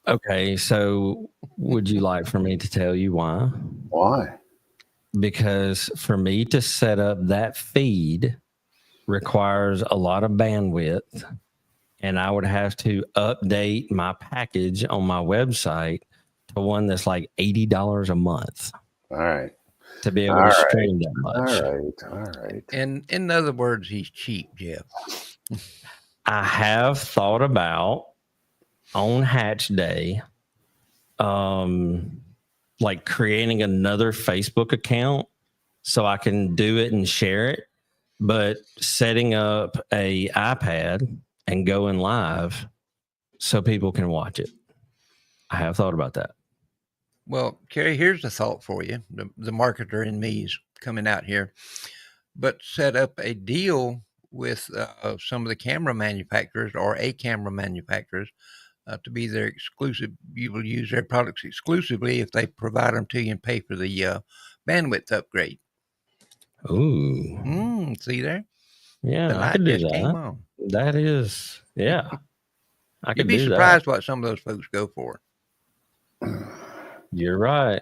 Okay. So would you like for me to tell you why? Why? Because for me to set up that feed requires a lot of bandwidth, and I would have to update my package on my website to one that's like $80 a month. All right. To be able to stream that much. All right. And in other words, he's cheap, Jeff. I have thought about on hatch day, like creating another Facebook account so I can do it and share it, but setting up a iPad and going live so people can watch it. I have thought about that. Well, Carey, here's a thought for you. The marketer in me is coming out here, but set up a deal with some of the camera manufacturers or a camera manufacturers to be their exclusive. You will use their products exclusively if they provide them to you and pay for the bandwidth upgrade. Ooh. See there? Yeah, The I light could do just came that. on. That is, yeah, I You'd could be do surprised what some of those folks go for. that. You're right.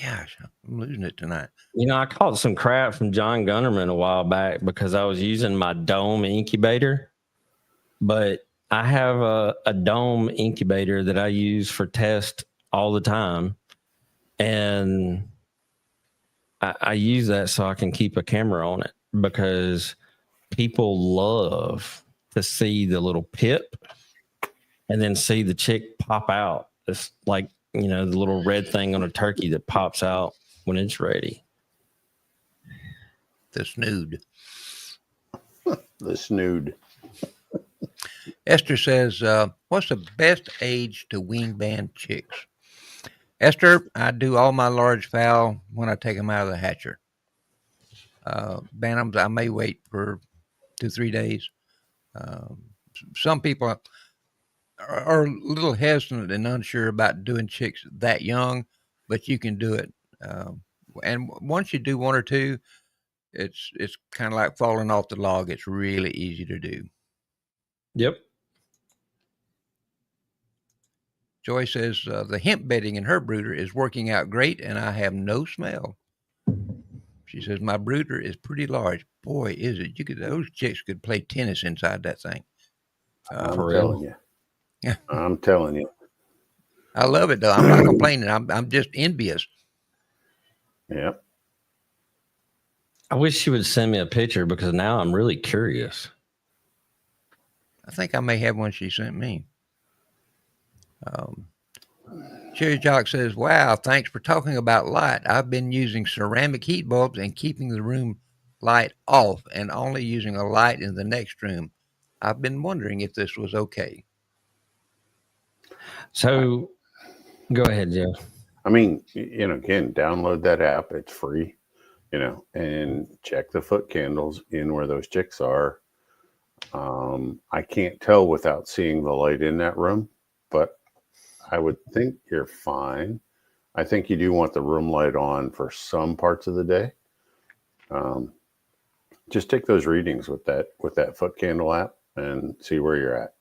Gosh, I'm losing it tonight. You know, I caught some crap from John Gunnerman a while back because I was using my dome incubator, but I have a dome incubator that I use for test all the time. And I use that so I can keep a camera on it because people love to see the little pip and then see the chick pop out. It's like, you know, the little red thing on a turkey that pops out when it's ready. The snood. The snood. Esther says, what's the best age to wean band chicks? Esther, I do all my large fowl when I take them out of the hatcher. Bantams, I may wait for 2-3 days. Some people are a little hesitant and unsure about doing chicks that young, but you can do it. And once you do one or two, it's kind of like falling off the log. It's really easy to do. Yep. Joy says the hemp bedding in her brooder is working out great, and I have no smell. She says my brooder is pretty large. Boy, is it! Those chicks could play tennis inside that thing. I'm For telling real. you. Yeah. I'm telling you. I love it though. I'm not complaining. I'm just envious. Yep. I wish she would send me a picture because now I'm really curious. I think I may have one she sent me. Cherry Jock says, wow, thanks for talking about light. I've been using ceramic heat bulbs and keeping the room light off and only using a light in the next room. I've been wondering if this was okay. So go ahead, Jeff. I mean, you know, again, download that app. It's free, you know, and check the foot candles in where those chicks are. I can't tell without seeing the light in that room, but I would think you're fine. I think you do want the room light on for some parts of the day. Just take those readings with that foot candle app and see where you're at.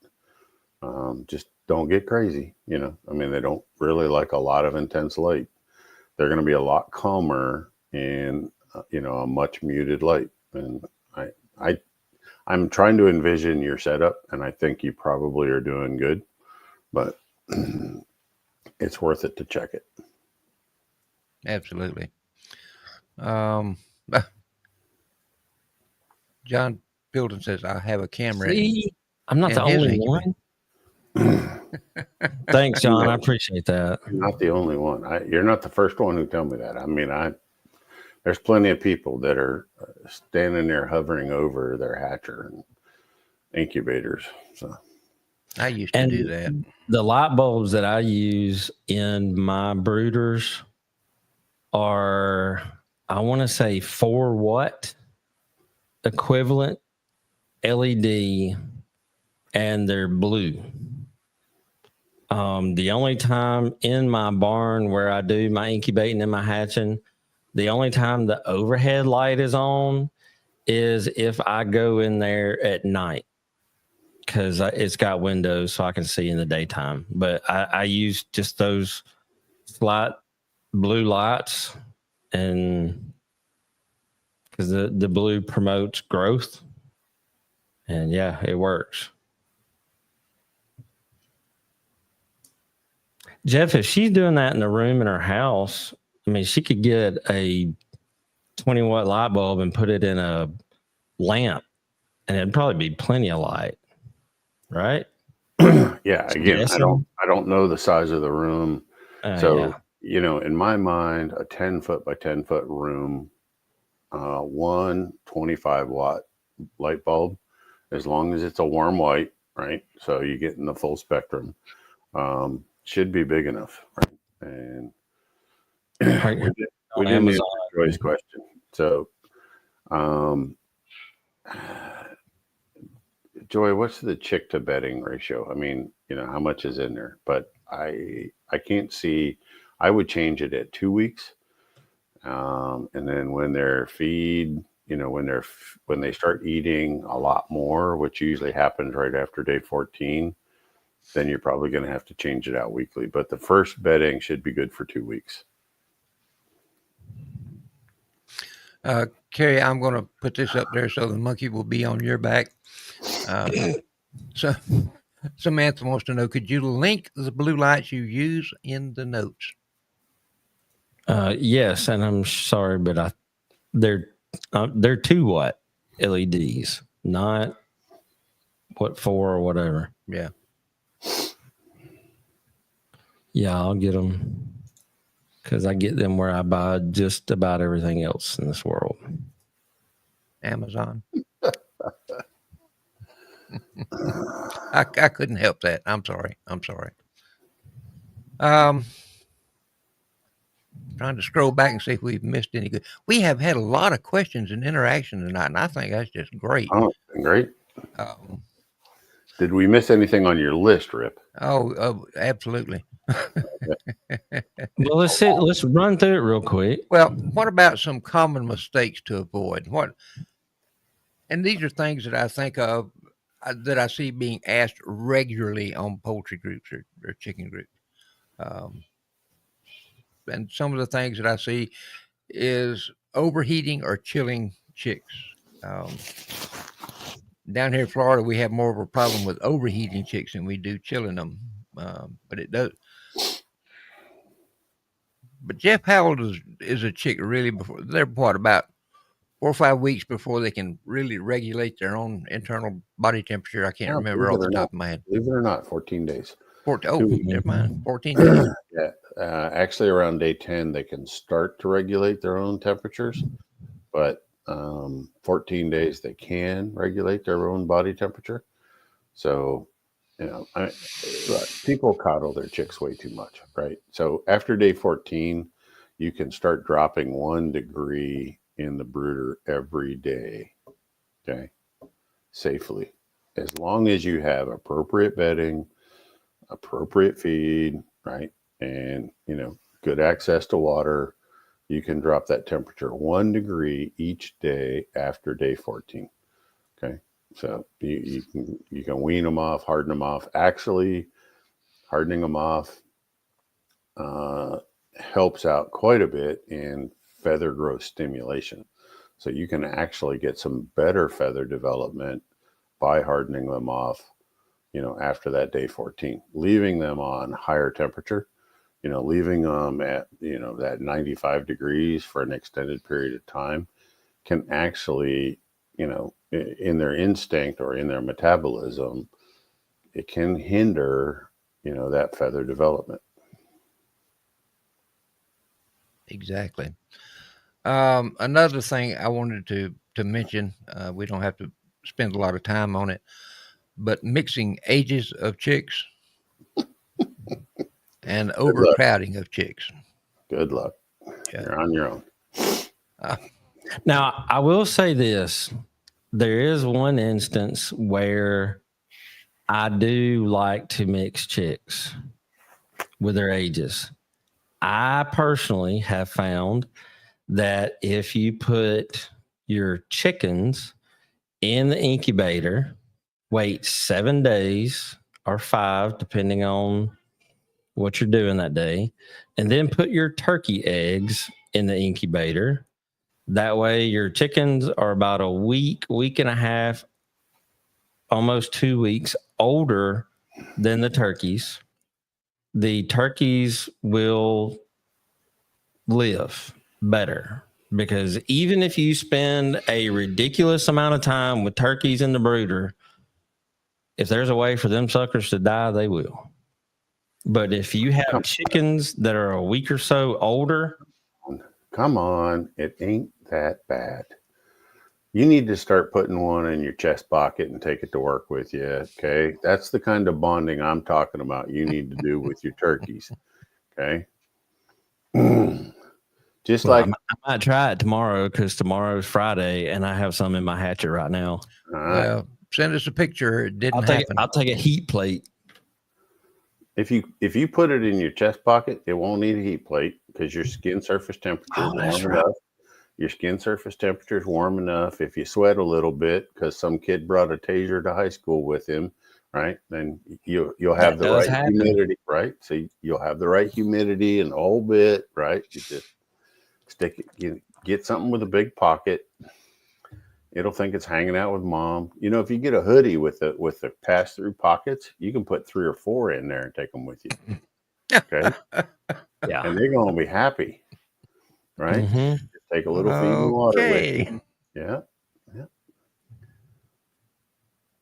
Just don't get crazy. You know, I mean, they don't really like a lot of intense light. They're going to be a lot calmer in, you know, a much muted light. And I'm trying to envision your setup, and I think you probably are doing good, but it's worth it to check it. Absolutely. John Pilton says, I have a camera. See, I'm not in the his only incubator. one. Thanks, John. I appreciate that. You're not the only one. You're not the first one who tell me that. I mean, there's plenty of people that are standing there hovering over their hatcher and incubators. So I used to do that. The light bulbs that I use in my brooders are, I want to say 4-watt equivalent LED, and they're blue. The only time in my barn where I do my incubating and my hatching, the only time the overhead light is on is if I go in there at night because it's got windows so I can see in the daytime. But I use just those slight blue lights, and because the blue promotes growth. And yeah, it works. Jeff, if she's doing that in the room in her house, I mean, she could get a 20-watt light bulb and put it in a lamp, and it'd probably be plenty of light, right? Yeah, again, I don't know the size of the room. So, you know, in my mind, a 10-foot by 10-foot room, one 25-watt light bulb, as long as it's a warm white, right? So you get in the full spectrum, should be big enough, right? And we didn't answer Joy's question. So, Joy, what's the chick to bedding ratio? I mean, you know, how much is in there? But I can't see. I would change it at 2 weeks. And then when their feed, when they start eating a lot more, which usually happens right after day 14, then you're probably going to have to change it out weekly. But the first bedding should be good for 2 weeks. Carey, I'm going to put this up there so the monkey will be on your back. So Samantha wants to know, could you link the blue lights you use in the notes? Yes, and I'm sorry, but they're 2-watt LEDs, not 4 or whatever. Yeah. Yeah, I'll get them because I get them where I buy just about everything else in this world. Amazon. I couldn't help that. I'm sorry. Trying to scroll back and see if we've missed any good. We have had a lot of questions and interaction tonight, and I think that's just great. Oh, great. Did we miss anything on your list, Rip? Oh, absolutely. Well, let's run through it real quick. Well, what about some common mistakes to avoid? And these are things that I think of that I see being asked regularly on poultry groups or chicken groups. And some of the things that I see is overheating or chilling chicks. Down here in Florida, we have more of a problem with overheating chicks than we do chilling them. But it does. But Jeff, how old is a chick really before they're about 4 or 5 weeks before they can really regulate their own internal body temperature? I can't remember off the top of my head. Believe it or not, 14 days. 14, never mind. 14 days. Yeah. Actually, around day 10, they can start to regulate their own temperatures, but 14 days they can regulate their own body temperature. So, look, people coddle their chicks way too much, right? So after day 14, you can start dropping 1 degree in the brooder every day, okay, safely, as long as you have appropriate bedding, appropriate feed, right, and good access to water. You can drop that temperature 1 degree each day after day 14. Okay, so you can wean them off, harden them off. Actually, hardening them off helps out quite a bit in feather growth stimulation. So you can actually get some better feather development by hardening them off, after that day 14, leaving them on higher temperature, leaving them at, that 95 degrees for an extended period of time can actually, in their instinct or in their metabolism, it can hinder, that feather development. Exactly. Another thing I wanted to mention, we don't have to spend a lot of time on it, but mixing ages of chicks and overcrowding of chicks. Good luck. Yeah. You're on your own. Now, I will say this. There is one instance where I do like to mix chicks with their ages. I personally have found that if you put your chickens in the incubator, wait 7 days or 5, depending on what you're doing that day, and then put your turkey eggs in the incubator. That way your chickens are about a week and a half, almost 2 weeks older than the turkeys. The turkeys will live better, because even if you spend a ridiculous amount of time with turkeys in the brooder, if there's a way for them suckers to die, they will. But if you have chickens that are a week or so older, come on, it ain't that bad. You need to start putting one in your chest pocket and take it to work with you. Okay, that's the kind of bonding I'm talking about. You need to do with your turkeys. Okay. Just like I might try it tomorrow, because tomorrow's Friday and I have some in my hatchet right now. Well, send us a picture. It didn't happen. I'll take a heat plate. If you put it in your chest pocket, it won't need a heat plate because your skin surface temperature is warm enough. Your skin surface temperature is warm enough. If you sweat a little bit because some kid brought a taser to high school with him, right? Then you'll have the right humidity, right? So you'll have the right humidity and the whole bit, right? You just stick it. You get something with a big pocket. It'll think it's hanging out with mom. You know, if you get a hoodie with the pass-through pockets, you can put 3 or 4 in there and take them with you. Okay. Yeah. And they're going to be happy, right? Mm-hmm. Take a little feed and water with you. Yeah. Yeah.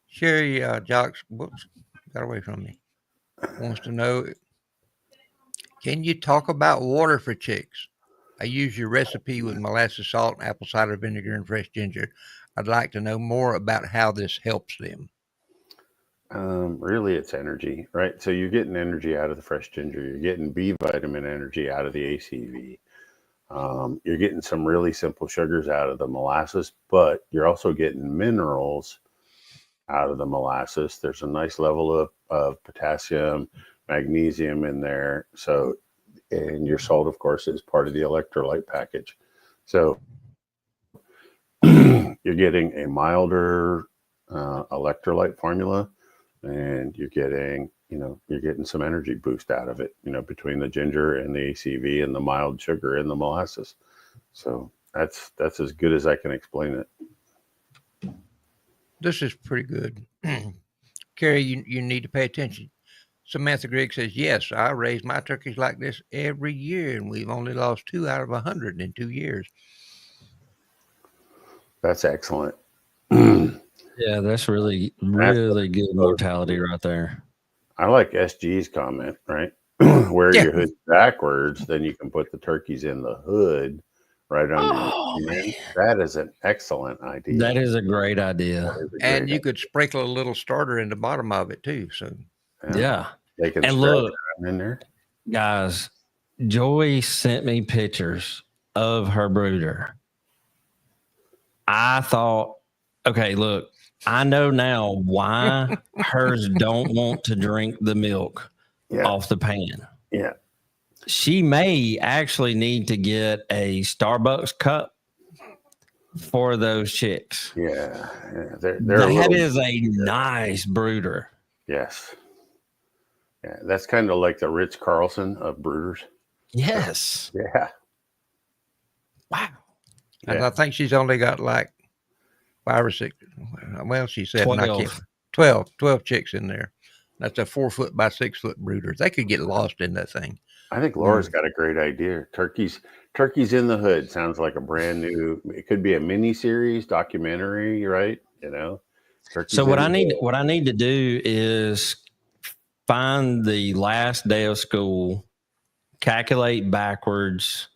Sherry Jocks, whoops, got away from me. Wants to know, can you talk about water for chicks? I use your recipe with molasses, salt, apple cider vinegar, and fresh ginger. I'd like to know more about how this helps them. Really, it's energy, right? So you're getting energy out of the fresh ginger. You're getting B vitamin energy out of the ACV. You're getting some really simple sugars out of the molasses, but you're also getting minerals out of the molasses. There's a nice level of potassium, magnesium in there. So, and your salt, of course, is part of the electrolyte package. So you're getting a milder electrolyte formula, and you're getting some energy boost out of it, between the ginger and the ACV and the mild sugar and the molasses. So that's as good as I can explain it. This is pretty good. Carey, you need to pay attention. Samantha Grigg says, yes, I raise my turkeys like this every year, and we've only lost 2 out of 100 in 2 years. That's excellent. Yeah, that's really good mortality right there. I like SG's comment, right? Wear your hood backwards, then you can put the turkeys in the hood right under your skin. That is an excellent idea. That is a great idea. And you could sprinkle a little starter in the bottom of it too. So yeah. They can and look in there. Guys, Joy sent me pictures of her brooder. I thought, okay, look, I know now why hers don't want to drink the milk off the pan. Yeah. She may actually need to get a Starbucks cup for those chicks. Yeah. That is a nice brooder. Yes. Yeah. That's kind of like the Ritz Carlson of brooders. Yes. Yeah. Wow. Yeah. And I think she's only got like 5 or 6. Well, she said 12 chicks in there. That's a 4 foot by 6 foot brooder. They could get lost in that thing. I think Laura's got a great idea. Turkeys in the Hood sounds like a brand new. It could be a mini series, documentary, right? So what I need to do is find the last day of school, calculate backwards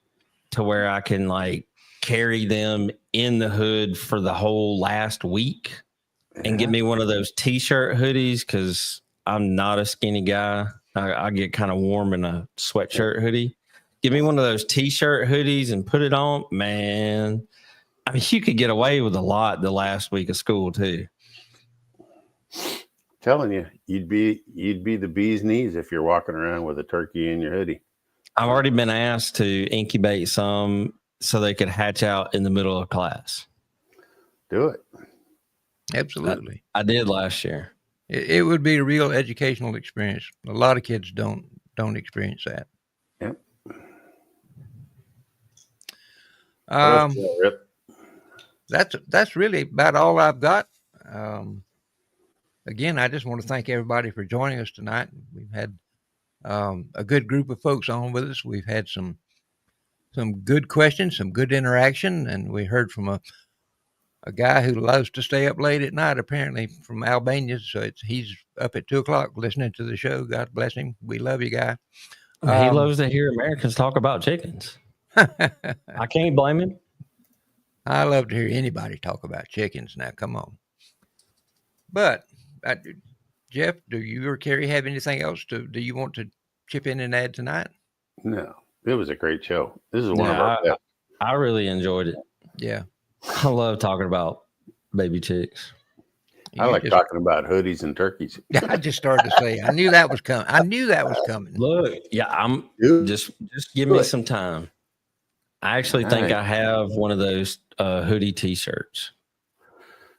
to where I can like carry them in the hood for the whole last week, and get me one of those t-shirt hoodies because I'm not a skinny guy. I get kind of warm in a sweatshirt hoodie. Give me one of those t-shirt hoodies and put it on. Man, I mean, you could get away with a lot the last week of school too. Telling you, you'd be the bee's knees if you're walking around with a turkey in your hoodie. I've already been asked to incubate some so they could hatch out in the middle of class. Do it. Absolutely. I did last year. It would be a real educational experience. A lot of kids don't experience that. Yep. That's really about all I've got. Again, I just want to thank everybody for joining us tonight. We've had a good group of folks on with us. We've had some good questions, some good interaction, and we heard from a guy who loves to stay up late at night, apparently from Albania. So he's up at 2:00 listening to the show. God bless him. We love you, guy. He loves to hear Americans talk about chickens. I can't blame him. I love to hear anybody talk about chickens. Now, come on. But Jeff, do you or Carey have anything else do you want to chip in and add tonight? No, it was a great show. This is one of our best. I really enjoyed it. Yeah. I love talking about baby chicks. I like talking about hoodies and turkeys. I just started to say, I knew that was coming. Look, yeah, I'm Do just give me it. some time. I actually All think right. I have one of those hoodie T-shirts.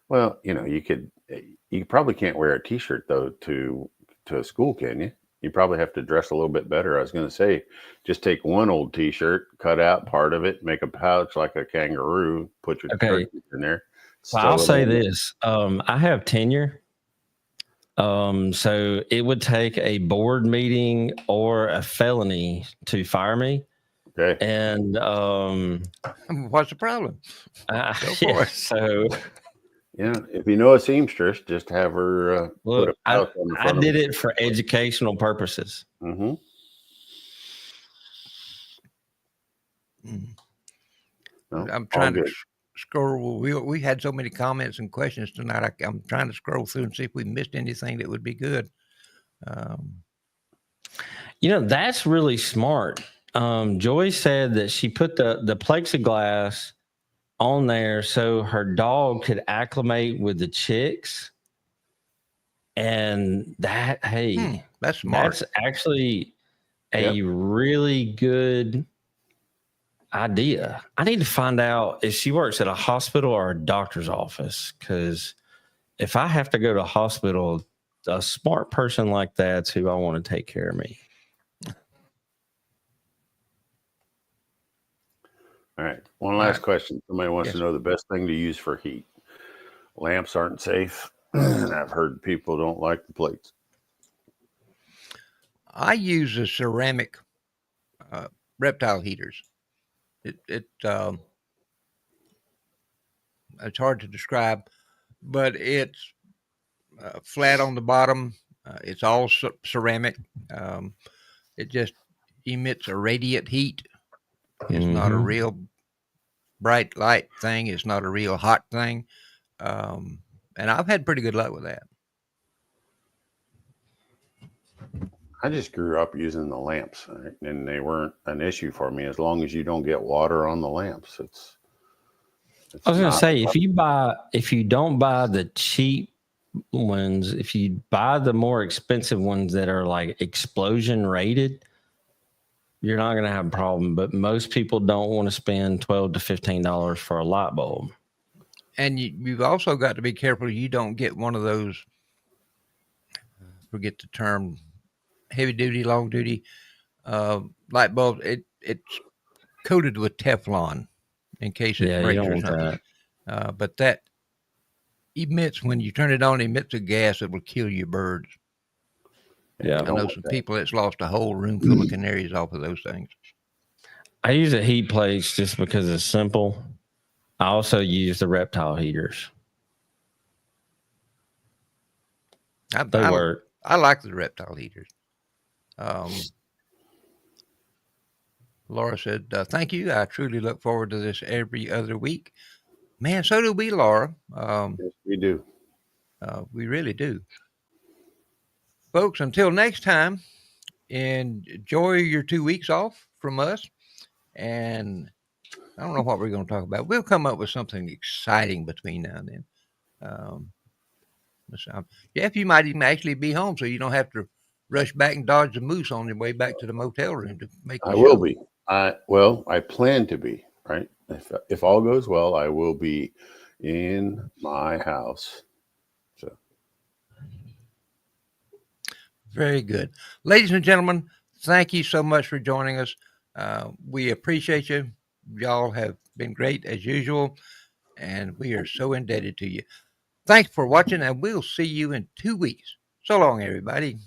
Well, you probably can't wear a T-shirt though to a school, can you? You probably have to dress a little bit better. I was going to say, just take one old T-shirt, cut out part of it, make a pouch like a kangaroo, put your Okay. turkeys in there. Well, I'll stow it say in there. this: I have tenure, so it would take a board meeting or a felony to fire me. Okay. And What's the problem? Go for yeah, it. so If you know a seamstress, just have her put a look, pouch on the I front did it for educational purposes. Mm-hmm. No, I'm all trying to good. scroll. We had so many comments and questions tonight. I'm trying to scroll through and see if we missed anything that would be good. That's really smart. Joy said that she put the plexiglass on there so her dog could acclimate with the chicks. And that, hey, that's smart. That's actually a really good idea. I need to find out if she works at a hospital or a doctor's office, because if I have to go to a hospital, a smart person like that's who I want to take care of me. All right. One last question. Somebody wants to know the best thing to use for heat. Lamps aren't safe, and I've heard people don't like the plates. I use a ceramic reptile heaters. It's hard to describe, but it's flat on the bottom. It's all ceramic. It just emits a radiant heat. It's not a real bright light thing. It's not a real hot thing. And I've had pretty good luck with that. I just grew up using the lamps, right? And they weren't an issue for me as long as you don't get water on the lamps. I was going to say, if you don't buy the cheap ones, if you buy the more expensive ones that are like explosion rated, you're not going to have a problem. But most people don't want to spend $12 to $15 for a light bulb. And you've also got to be careful you don't get one of those, forget the term, heavy duty, long duty light bulbs. It's coated with Teflon in case it breaks or something. But that emits, when you turn it on, emits a gas that will kill your birds. Yeah, I know some people that's lost a whole room full of canaries off of those things. I use a heat plates just because it's simple. I also use the reptile heaters. They work. I like the reptile heaters. Laura said, thank you. I truly look forward to this every other week. Man, so do we, Laura. Yes, we do. We really do. Folks, until next time, enjoy your 2 weeks off from us. And I don't know what we're going to talk about. We'll come up with something exciting between now and then. Jeff, you might even actually be home, so you don't have to rush back and dodge the moose on your way back to the motel room to make the show. I will be. I plan to be, right? If all goes well, I will be in my house. So very good. Ladies and gentlemen, thank you so much for joining us. We appreciate you. Y'all have been great as usual, and we are so indebted to you. Thanks for watching, and we'll see you in 2 weeks. So long, everybody.